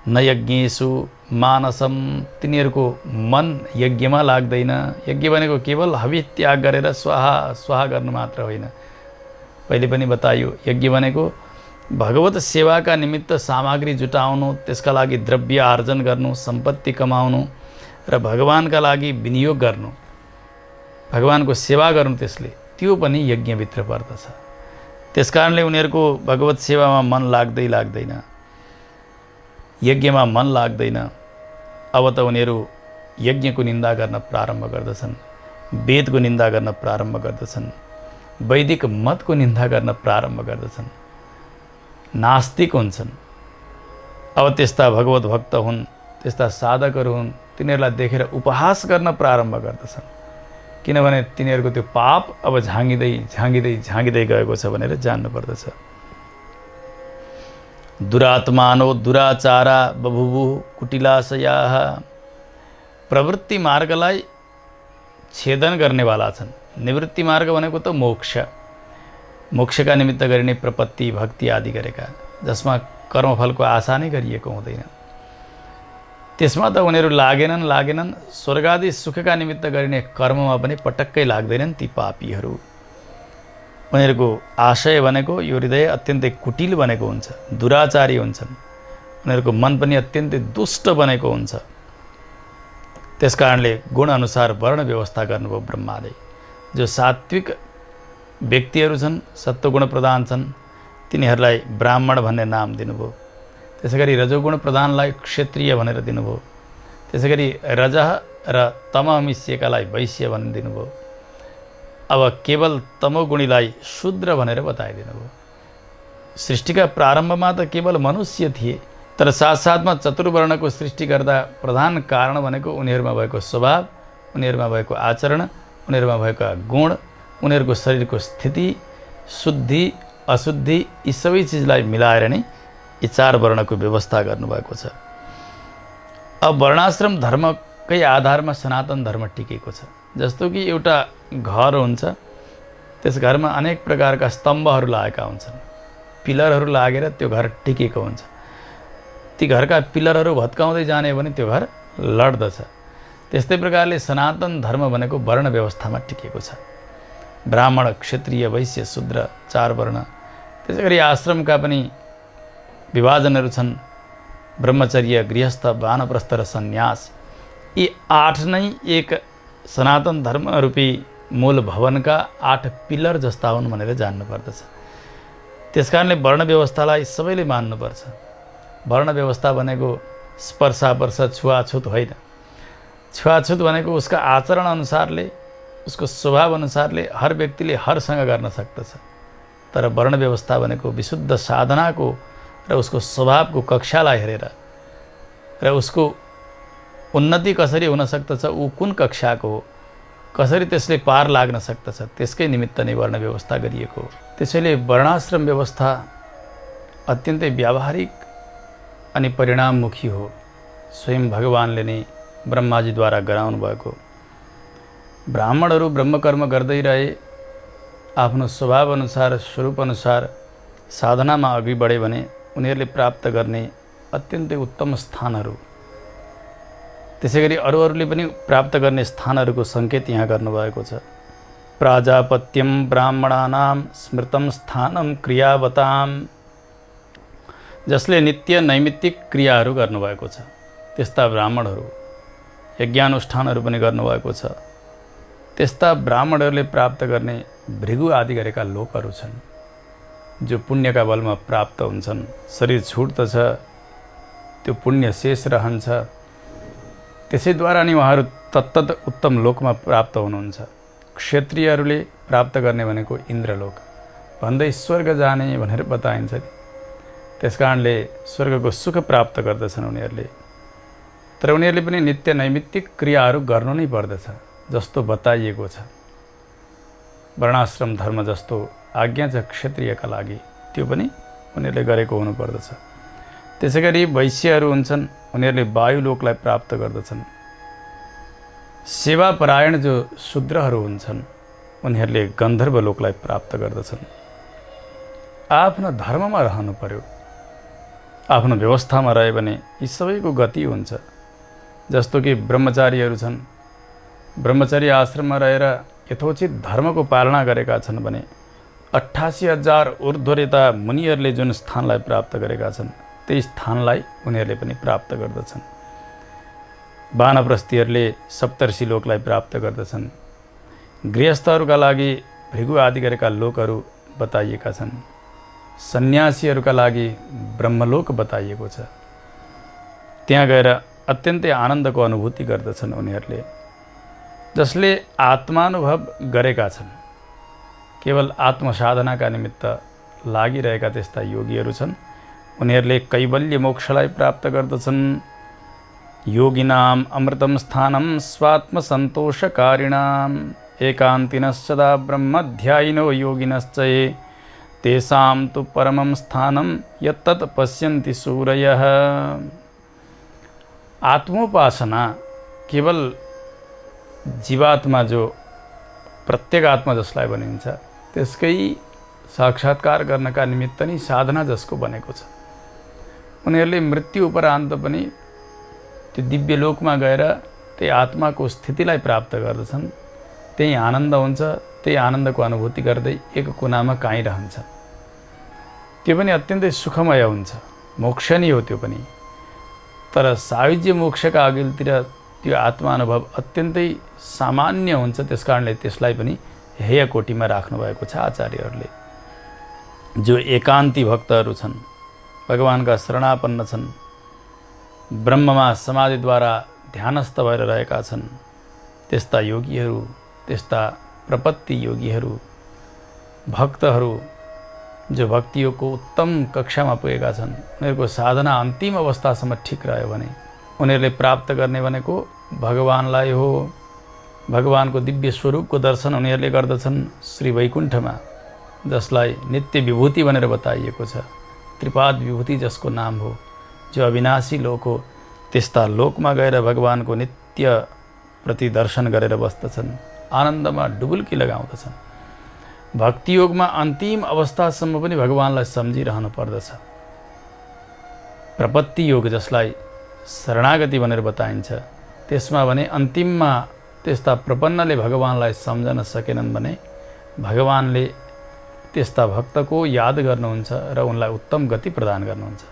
न यज्ञेषु मानसम, तिनीहरूको मन यज्ञमा लाग्दैन। यज्ञ भनेको केवल हवि त्याग गरेर स्वाहा स्वाहा गर्नु मात्र होइन। पहिले पनि बताइयो, यज्ञ भनेको भगवत सेवाका निमित्त सामग्री जुटाउनु, त्यसका लागि द्रव्य आर्जन गर्नु, सम्पत्ति कमाउनु र भगवानका लागि विनियोग गर्नु, भगवानको सेवा गर्नु, त्यसले त्यो पनि यज्ञभित्र पर्दछ। त्यसकारणले उनीहरूको भगवत सेवामा मन लाग्दैन, यज्ञमा मन लाग्दैन। अब त उनीहरू यज्ञको निन्दा गर्न प्रारम्भ गर्दछन्, वेदको निन्दा गर्न प्रारम्भ गर्दछन्, वैदिक मतको निन्दा गर्न प्रारम्भ गर्दछन्, नास्तिक हुन्छन्। अब त्यस्ता भगवत भक्त हुन्, त्यस्ता साधकहरू हुन्, तिनीहरूलाई देखेर उपहास गर्न प्रारम्भ गर्दछन्। किनभने तिनीहरूको त्यो पाप अब झाँगिँदै झाँगिँदै झाँगिँदै गएको छ भनेर जान्नु पर्दछ। दुरात्मानो दुराचारा बभुवु कुटिलाशयाः, प्रवृत्ति मार्गलाई छेदन गर्नेवाला छन्। निवृत्ति मार्ग भनेको त मोक्ष, मोक्षका निमित्त गरिने प्रपत्ति भक्ति आदि गरेका, जसमा कर्मफलको आशा नै गरिएको हुँदैन। त्यसमा त उनीहरू लागेनन्। स्वर्गादि सुखका निमित्त गरिने कर्ममा पनि पटक्कै लाग्दैनन् ती पापीहरू। उनीहरूको आशय भनेको यो हृदय अत्यन्तै कुटिल बनेको हुन्छ, दुराचारी हुन्छन्, उनीहरूको मन पनि अत्यन्तै दुष्ट बनेको हुन्छ। त्यसकारणले गुणअनुसार वर्ण व्यवस्था गर्नुभयो ब्रह्माले। जो सात्विक व्यक्तिहरू छन्, सत्वगुण प्रधान छन्, तिनीहरूलाई ब्राह्मण भन्ने नाम दिनुभयो। त्यसै गरी रजोगुण प्रधानलाई क्षत्रिय भनेर दिनुभयो। त्यसै गरी रजः र तमः मिसिएकालाई वैश्य भनेर दिनुभयो। अब केवल तमोगुणीलाई शूद्र भनेर बताइदिनु भयो। सृष्टिका प्रारम्भमा त केवल मनुष्य थिए, तर साथसाथमा चतुर्वर्णको सृष्टि गर्दा प्रधान कारण भनेको उनीहरूमा भएको स्वभाव, उनीहरूमा भएको आचरण, उनीहरूमा भएका गुण, उनीहरूको शरीरको स्थिति, शुद्धि अशुद्धि, यी सबै चिजलाई मिलाएर नै यी चार वर्णको व्यवस्था गर्नुभएको छ। अब वर्णाश्रम धर्मकै आधारमा सनातन धर्म टिकेको छ। जस्तो कि एउटा घर हुन्छ, त्यस घरमा अनेक प्रकारका स्तम्भहरू लागेका हुन्छन्, पिलरहरू लागेर त्यो घर टिकेको हुन्छ। ती घरका पिलरहरू भत्काउँदै जाने भने त्यो घर लड्दछ। त्यस्तै प्रकारले सनातन धर्म भनेको वर्ण व्यवस्थामा टिकेको छ। ब्राह्मण, क्षत्रिय, वैश्य, शूद्र, चार वर्ण। त्यसै गरी आश्रमका पनि विभाजनहरू छन्, ब्रह्मचर्य, गृहस्थ, वानप्रस्थ र सन्यास। यी 8 नै एक सनातन धर्म रूपी मूल भवनका 8 पिलर जस्ता हुन् भनेर जान्नुपर्दछ। त्यसकारणले वर्ण व्यवस्थालाई सबैले मान्नुपर्छ। वर्ण व्यवस्था भनेको स्पर्शापर्श छुवाछुत होइन। छुवाछुत भनेको उसका आचरण अनुसारले, उसको स्वभाव अनुसारले हर व्यक्तिले हरसँग गर्न सक्दछ। तर वर्ण व्यवस्था भनेको विशुद्ध साधनाको र उसको स्वभावको कक्षालाई हेरेर र उसको उन्नति कसरी हुन सक्दछ, ऊ कुन कक्षाको हो, कसरी त्यसले पार लाग्न सक्दछ, त्यसकै निमित्त नै वर्ण व्यवस्था गरिएको हो। त्यसैले वर्णाश्रम व्यवस्था अत्यन्तै व्यावहारिक अनि परिणाममुखी हो। स्वयं भगवानले नै ब्रह्माजीद्वारा गराउनु भएको। ब्राह्मणहरू ब्रह्मकर्म गर्दै रहे, आफ्नो स्वभाव अनुसार, स्वरूप अनुसार साधनामा अघि बढे भने उनीहरूले प्राप्त गर्ने अत्यन्तै उत्तम स्थानहरू, त्यसै गरी अरूहरूले पनि प्राप्त गर्ने स्थानहरूको सङ्केत यहाँ गर्नुभएको छ। प्राजापत्यम ब्राह्मणानाम स्मृतम स्थानम क्रियावताम, जसले नित्य नैमित्तिक क्रियाहरू गर्नुभएको छ त्यस्ता ब्राह्मणहरू, यज्ञानुष्ठानहरू पनि गर्नुभएको छ। त्यस्ता ब्राह्मणहरूले प्राप्त गर्ने भृगु आदि गरेका लोकहरू छन्, जो पुण्यका बलमा प्राप्त हुन्छन्। शरीर छुट्दछ, त्यो पुण्य शेष रहन्छ, त्यसैद्वारा नै उहाँहरू तत्तत उत्तम लोकमा प्राप्त हुनुहुन्छ। क्षत्रियहरूले प्राप्त गर्ने भनेको इन्द्रलोक भन्दै स्वर्ग जाने भनेर बताइन्छ। त्यसकारणले स्वर्गको सुख प्राप्त गर्दछन् उनीहरूले। तर उनीहरूले पनि नित्य नैमित्तिक क्रियाहरू गर्नु नै पर्दछ जस्तो बताइएको छ। वर्णाश्रम धर्म जस्तो आज्ञा छ क्षत्रियका लागि, त्यो पनि उनीहरूले गरेको हुनुपर्दछ। त्यसै गरी वैश्यहरू हुन्छन्, उनीहरूले वायुलोकलाई प्राप्त गर्दछन्। सेवापरायण जो शूद्रहरू हुन्छन्, उनीहरूले गन्धर्व लोकलाई प्राप्त गर्दछन्। आफ्नो धर्ममा रहनु पर्यो, आफ्नो व्यवस्थामा रह्यो भने यी सबैको गति हुन्छ। जस्तो कि ब्रह्मचारीहरू छन्, ब्रह्मचारी आश्रममा रहेर यथोचित धर्मको पालना गरेका छन् भने 88,000 ऊर्ध्वरेता मुनिहरूले जुन स्थानलाई प्राप्त गरेका छन् त्यही स्थानलाई उनीहरूले पनि प्राप्त गर्दछन्। वानप्रस्थीहरूले सप्तर्षि लोकलाई प्राप्त गर्दछन्। गृहस्थहरूका लागि भृगु आदि गरेका लोकहरू बताइएका छन्। सन्यासीहरूका लागि ब्रह्मलोक बताइएको छ। त्यहाँ गएर अत्यन्तै आनन्दको अनुभूति गर्दछन् उनीहरूले। जसले आत्मानुभव गरेका छन्, केवल आत्मसाधनाका निमित्त लागिरहेका त्यस्ता योगीहरू छन्, उनीहरूले कैवल्य मोक्षलाई प्राप्त गर्दछन्। योगिनाम अमृतम स्थानम स्वात्मसन्तोषकारिणाम एकान्तिनश्चदा ब्रह्मध्यायिनो योगिनश्च ये तेषां तु परमं स्थानं यत्तत् पश्यन्ति सूरयः। आत्मोपासना केवल जीवात्मा जो प्रत्येगात्मा जसलाई भनिन्छ त्यसकै साक्षात्कार गर्नका निमित्त नै साधना जसको बनेको छ। उनीहरूले मृत्यु उपरान्त पनि त्यो दिव्य लोकमा गएर त्यही आत्माको स्थितिलाई प्राप्त गर्दछन्। त्यही आनन्द हुन्छ, त्यही आनन्दको अनुभूति गर्दै एक कुनामा काहीँरहन्छन्। त्यो पनि अत्यन्तै सुखमय हुन्छ, मोक्ष नै हो त्यो पनि। तर सायुज्य मोक्षका अघिल्तिर त्यो आत्मानुभव अत्यन्तै सामान्य हुन्छ, त्यसकारणले त्यसलाई पनि हेय कोटीमा राख्नुभएको छ आचार्यहरूले। जो एकान्ती भक्तहरू छन्, भगवानका शरणापन्न छन्, ब्रह्ममा समाधिद्वारा ध्यानस्थ भएर रहेका छन्, त्यस्ता योगीहरू, त्यस्ता प्रपत्ति योगीहरू, भक्तहरू जो भक्ति योगको उत्तम कक्षामा पुगेका छन्, उनीहरूको साधना अन्तिम अवस्थासम्म ठिक रह्यो भने उनीहरूले प्राप्त गर्ने भनेको भगवानलाई हो। भगवानको दिव्य स्वरूपको दर्शन उनीहरूले गर्दछन् श्री वैकुण्ठमा, जसलाई नित्य विभूति भनेर बताइएको छ। त्रिपाद विभूति जसको नाम हो, जो अविनाशी लोक हो, त्यस्ता लोकमा गएर भगवानको नित्य प्रति दर्शन गरेर बस्दछन्, आनन्दमा डुबुल्की लगाउँदछन्। भक्ति योगमा अन्तिम अवस्थासम्म पनि भगवानलाई सम्झिरहनु पर्दछ। प्रपत्ति योग जसलाई शरणागति भनेर बताइन्छ, त्यसमा भने अन्तिममा त्यस्ता प्रपन्नले भगवानलाई सम्झन सकेनन् भने भगवानले त्यस्ता भक्तको याद गर्नुहुन्छ र उनलाई उत्तम गति प्रदान गर्नुहुन्छ।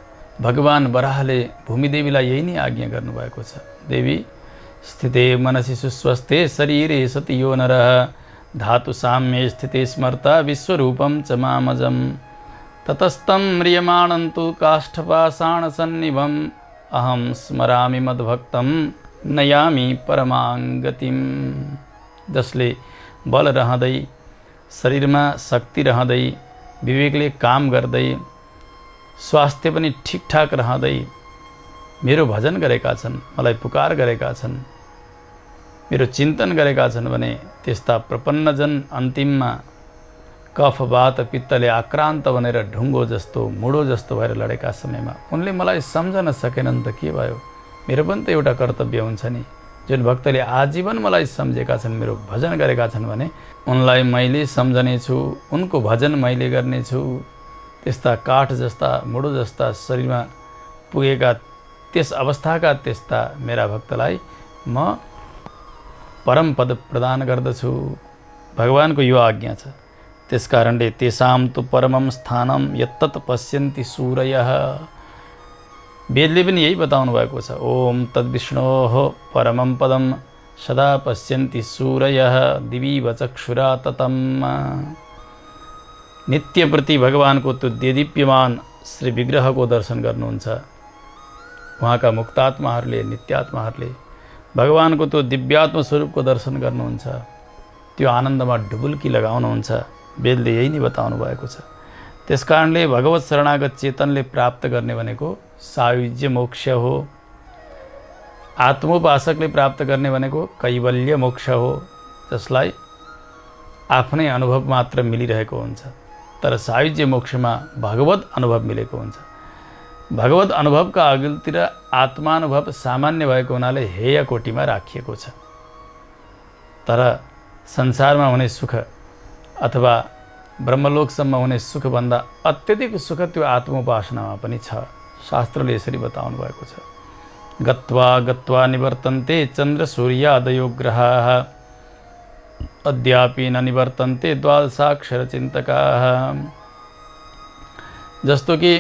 भगवान वराहले भूमिदेवीलाई यही नै आज्ञा गर्नुभएको छ। देवी स्थिते मनसि सुस्वस्थे शरीरे सति यो नरः धातु साम्ये स्थिते स्मर्ता विश्वरूपं च मामजम् ततस्तं म्रियमाणन्तु काष्ठपाषाणसन्निभम् अहं स्मरामि मद्भक्तं नयामि परमाङ्गतिम्। जसले बल रहँदै, शरीरमा शक्ति रहँदै, विवेकले काम गर्दै, स्वास्थ्य पनि ठिकठाक रहँदै मेरो भजन गरेका छन्, मलाई पुकार गरेका छन्, मेरो चिन्तन गरेका छन् भने त्यस्ता प्रपन्नजन अन्तिममा कफ वात पित्तले आक्रान्त भनेर ढुङ्गो जस्तो मुडो जस्तो भएर लडेका समयमा उनले मलाई सम्झन सकेनन् त के भयो? मेरो पनि त एउटा कर्तव्य हुन्छ नि। जुन भक्तले आजीवन मलाई सम्झेका छन्, मेरो भजन गरेका छन् भने उनलाई मैले सम्झनेछु, उनको भजन मैले गर्नेछु। त्यस्ता काठ जस्ता मुडो जस्ता शरीरमा पुगेका त्यस अवस्थाका त्यस्ता मेरा भक्तलाई म परम पद प्रदान गर्दछु। भगवानको यो आज्ञा छ। त्यसकारणले तेषां तु परमं स्थानं यत्तत् पश्यन्ति सूरयः। वेदले पनि यही बताउनु भएको छ। ओम तद्विष्णोः परमं पदं सदा पश्यन्ति सूरयः दिवीव चक्षुरा ततम्। नित्यप्रति भगवानको त्यो देदीप्यमान श्री विग्रहको दर्शन गर्नुहुन्छ। उहाँका मुक्तात्माहरूले, नित्यात्माहरूले भगवानको त्यो दिव्यात्म स्वरूपको दर्शन गर्नुहुन्छ, त्यो आनन्दमा डुबुल्की लगाउनुहुन्छ। वेदले यही नै बताउनु भएको छ। त्यसकारणले भगवत शरणागत चेतनले प्राप्त गर्ने भनेको सायुज्य मोक्ष हो। आत्मोपासकले प्राप्त गर्ने भनेको कैवल्य मोक्ष हो, जसलाई आफ्नै अनुभव मात्र मिलिरहेको हुन्छ। तर सायुज्य मोक्षमा भगवत अनुभव मिलेको हुन्छ। भगवत अनुभवका अघिल्तिर आत्मानुभव सामान्य भएको हुनाले हेय कोटीमा राखिएको छ। तर संसारमा हुने सुख अथवा ब्रह्मलोकसम्म हुने सुखभन्दा अत्यधिक सुख त्यो आत्मोपासनामा पनि छ। शास्त्रले यसरी बताउनु भएको छ, गत्वा गत्वा निवर्तन्ते चन्द्र सूर्यादयो ग्रहाः अद्यापि न निवर्तन्ते द्वादशाक्षर चिन्तकाः। जस्तो कि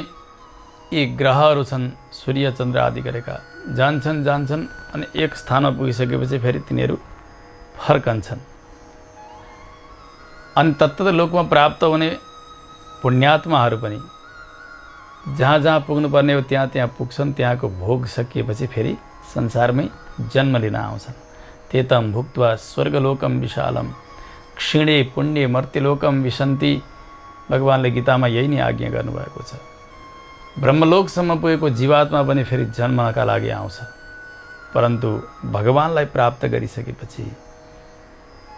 यी ग्रहहरू छन्, सूर्य चन्द्र आदि गरेका, जान्छन् अनि एक स्थानमा पुगिसकेपछि फेरि तिनीहरू फर्कन्छन्। अनि तत्त लोकमा प्राप्त हुने पुण्यात्माहरू पनि जहाँ जहाँ पुग्नुपर्ने हो त्यहाँ त्यहाँ पुग्छन्। त्यहाँको भोग सकिएपछि फेरि संसारमै जन्म लिन आउँछन्। तेतम भुक्त्वा स्वर्गलोकम विशालम क्षीणे पुण्य मर्त्यलोकम विशन्ति। भगवानले गीतामा यही नै आज्ञा गर्नुभएको छ। ब्रह्मलोकसम्म पुगेको जीवात्मा पनि फेरि जन्मका लागि आउँछ, परन्तु भगवानलाई प्राप्त गरिसकेपछि,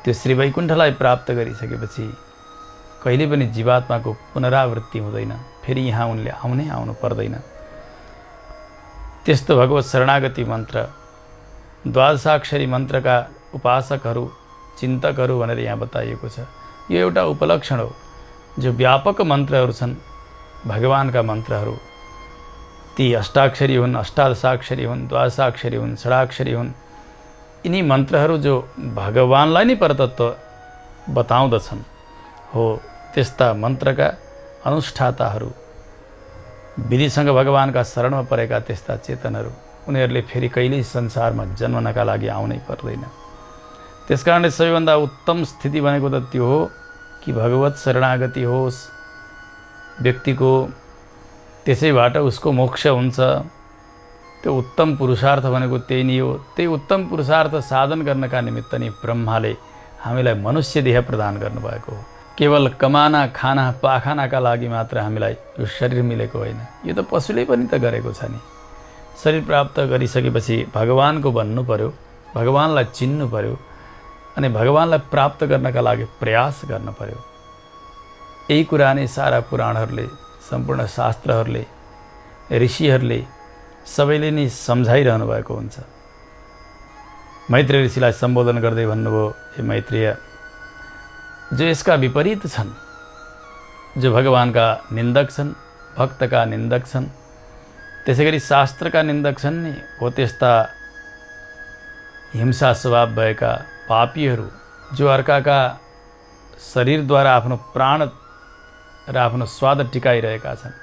त्यो श्रीवैकुण्ठलाई प्राप्त गरिसकेपछि कहिले पनि जीवात्माको पुनरावृत्ति हुँदैन। फेरि यहाँ उनले आउनु पर्दैन। त्यस्तो भगवत शरणागति मन्त्र, द्वादशाक्षरी मन्त्रका उपासकहरू, चिन्तकहरू भनेर यहाँ बताइएको छ। यो एउटा उपलक्षण हो। जो व्यापक मन्त्रहरू छन्, भगवानका मन्त्रहरू, ती अष्टाक्षरी हुन्, अष्टादशाक्षरी हुन्, द्वादशाक्षरी हुन्, षडाक्षरी हुन्। यिनी मन्त्रहरू जो भगवानलाई नै परतत्व बताउँदछन् हो, त्यस्ता मन्त्रका अनुष्ठाताहरू, विधिसँग भगवानका शरणमा परेका त्यस्ता चेतनहरू, उनीहरूले फेरि कहिल्यै संसारमा जन्मनका लागि आउनै पर्दैन। त्यसकारणले सबैभन्दा उत्तम स्थिति भनेको त त्यो हो कि भगवत शरणागति होस् व्यक्तिको, त्यसैबाट उसको मोक्ष हुन्छ। त्यो उत्तम पुरुषार्थ भनेको त्यही नै हो। त्यही उत्तम पुरुषार्थ साधन गर्नका निमित्त नै ब्रह्माले हामीलाई मनुष्य देह प्रदान गर्नुभएको हो। केवल कमाना खाना पाखानाका लागि मात्र हामीलाई यो शरीर मिलेको होइन। यो त पशुले पनि त गरेको छ नि। शरीर प्राप्त गरिसकेपछि भगवानको बन्नु पर्यो, भगवानलाई चिन्नु पर्यो, अनि भगवानलाई प्राप्त गर्नका लागि प्रयास गर्न पर्यो। यही कुरा नै सारा पुराणहरूले, सम्पूर्ण शास्त्रहरूले, ऋषिहरूले सबैले नै सम्झाइरहनु भएको हुन्छ। मैत्रेय ऋषिलाई सम्बोधन गर्दै भन्नुभयो, हे मैत्रेय, जो यसका विपरीत छन्, जो भगवानका निन्दक छन्, भक्तका निन्दक छन्, त्यसै गरी शास्त्रका निन्दक छन् नि हो, त्यस्ता हिंसा स्वभाव भएका पापीहरू, जो अर्काका शरीरद्वारा आफ्नो प्राण र आफ्नो स्वाद टिकाइरहेका छन्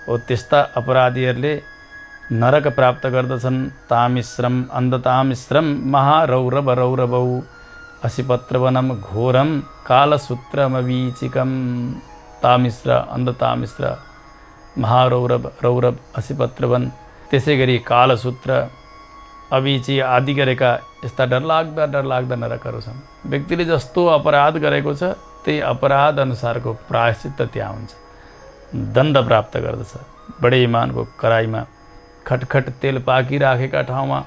हो, त्यस्ता अपराधीहरूले नरक प्राप्त गर्दछन्। तामिश्रम अन्धतामिश्रम महारौरव रौरवौ असिपत्रवनम घोरम कालसूत्रमवीचिकम। तामिश्र, अन्धतामिश्र, महारौरव, रौरव, असिपत्रवन, त्यसै गरी कालसूत्र, अवीची आदि गरेका यस्ता डरलाग्दा नरकहरू छन्। व्यक्तिले जस्तो अपराध गरेको छ त्यही अपराध अनुसारको प्रायश्चित्त त्यहाँ हुन्छ, दण्ड प्राप्त गर्दछ। बडे इमानको कराईमा खटखट तेल पाकिराखेका ठाउँमा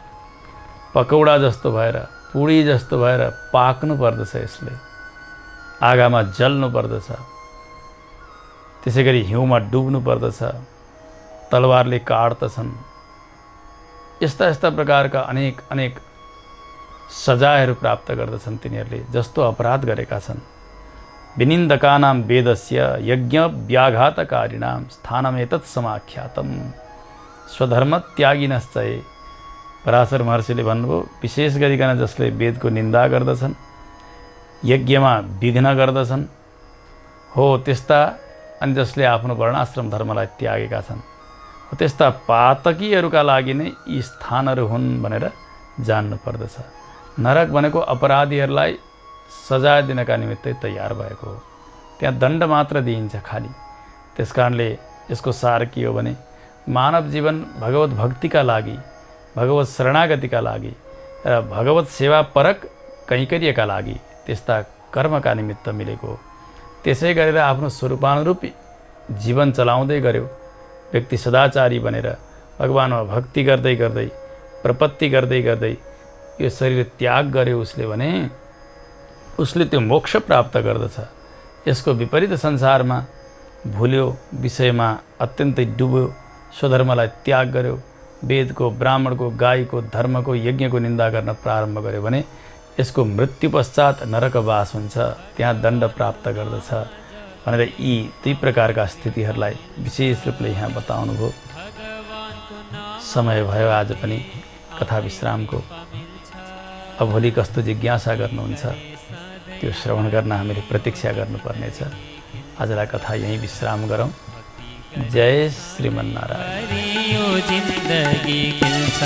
पकौडा जस्तो भएर, पुडी जस्तो भएर पाक्नु पर्दछ। यसले आगामा जल्नु पर्दछ, त्यसै गरी हिउँमा डुब्नु पर्दछ, तलवारले काट्दछन्। यस्ता प्रकारका अनेक सजायहरू प्राप्त गर्दछन् तिनीहरूले जस्तो अपराध गरेका छन्। विनिन्दकानां वेदस्य यज्ञ व्याघातकारिणां स्थानमेतत् समाख्यातम् स्वधर्म त्यागिनश्चये। पराशर महर्षिले भन्नुभयो, विशेष गरिकन जसले वेदको निन्दा गर्दछन्, यज्ञमा विघ्न गर्दछन् हो त्यस्ता, अनि जसले आफ्नो वर्णाश्रम धर्मलाई त्यागेका छन् हो त्यस्ता पातकीहरूका लागि नै यी स्थानहरू हुन् भनेर जान्नु पर्दछ। नरक भनेको अपराधीहरूलाई सजाय दिनका निमित्तै तयार भएको हो। त्यहाँ दण्ड मात्र दिइन्छ खाली। त्यसकारणले यसको सार के हो भने मानव जीवन भगवत भक्तिका लागि, भगवत शरणागतिका लागि र भगवत सेवापरक कैंकर्यका लागि त्यस्ता कर्मका निमित्त मिलेको हो। त्यसै गरेर आफ्नो स्वरूपानुरूपी जीवन चलाउँदै गर्यो व्यक्ति सदाचारी बनेर भगवानमा भक्ति गर्दै गर्दै प्रपत्ति गर्दै गर्दै यो शरीर त्याग गर्यो उसले भने उसले त्यो मोक्ष प्राप्त गर्दछ। यसको विपरीत संसारमा भुल्यो, विषयमा अत्यन्तै डुब्यो, स्वधर्मलाई त्याग गर्यो, वेदको, ब्राह्मणको, गाईको, धर्मको, यज्ञको निन्दा गर्न प्रारम्भ गर्यो भने यसको मृत्यु पश्चात नरकवास हुन्छ, त्यहाँ दण्ड प्राप्त गर्दछ भनेर यी दुई प्रकारका स्थितिहरूलाई विशेष रूपले यहाँ बताउनु भयो। समय भयो आज पनि कथा विश्रामको। अब भोलि कस्तो जिज्ञासा गर्नुहुन्छ त्यो श्रवण गर्न हामीले प्रतीक्षा गर्नुपर्नेछ। आजलाई कथा यहीँ विश्राम गरौँ। जय श्रीमन्नारायण। यो जिन्दगी खिल्छ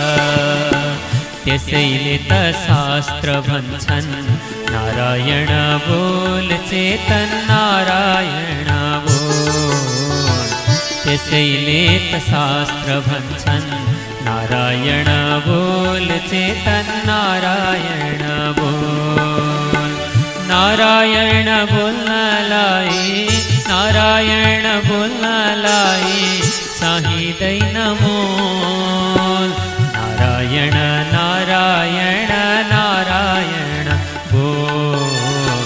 त्यसैले त शास्त्र भन्छन् नारायण बोल चेतन नारायण बोल। त्यसैले त शास्त्र भन्छन् नारायण बोल चेतन नारायण बोल। नारायण बोल्नलाई, नारायण बोल्नलाई चाहिँदैन मोल। नारायण नारायण नारायण बोल।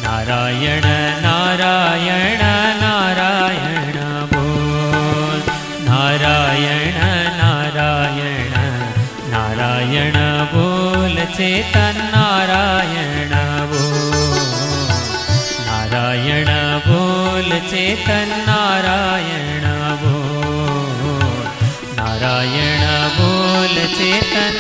नारायण नारायण नारायण बोल। नारायण नारायण नारायण बोल चेतन नारायण बोल। नारायण बोल चेतन नारायण बोल। नारायण बोल चेतन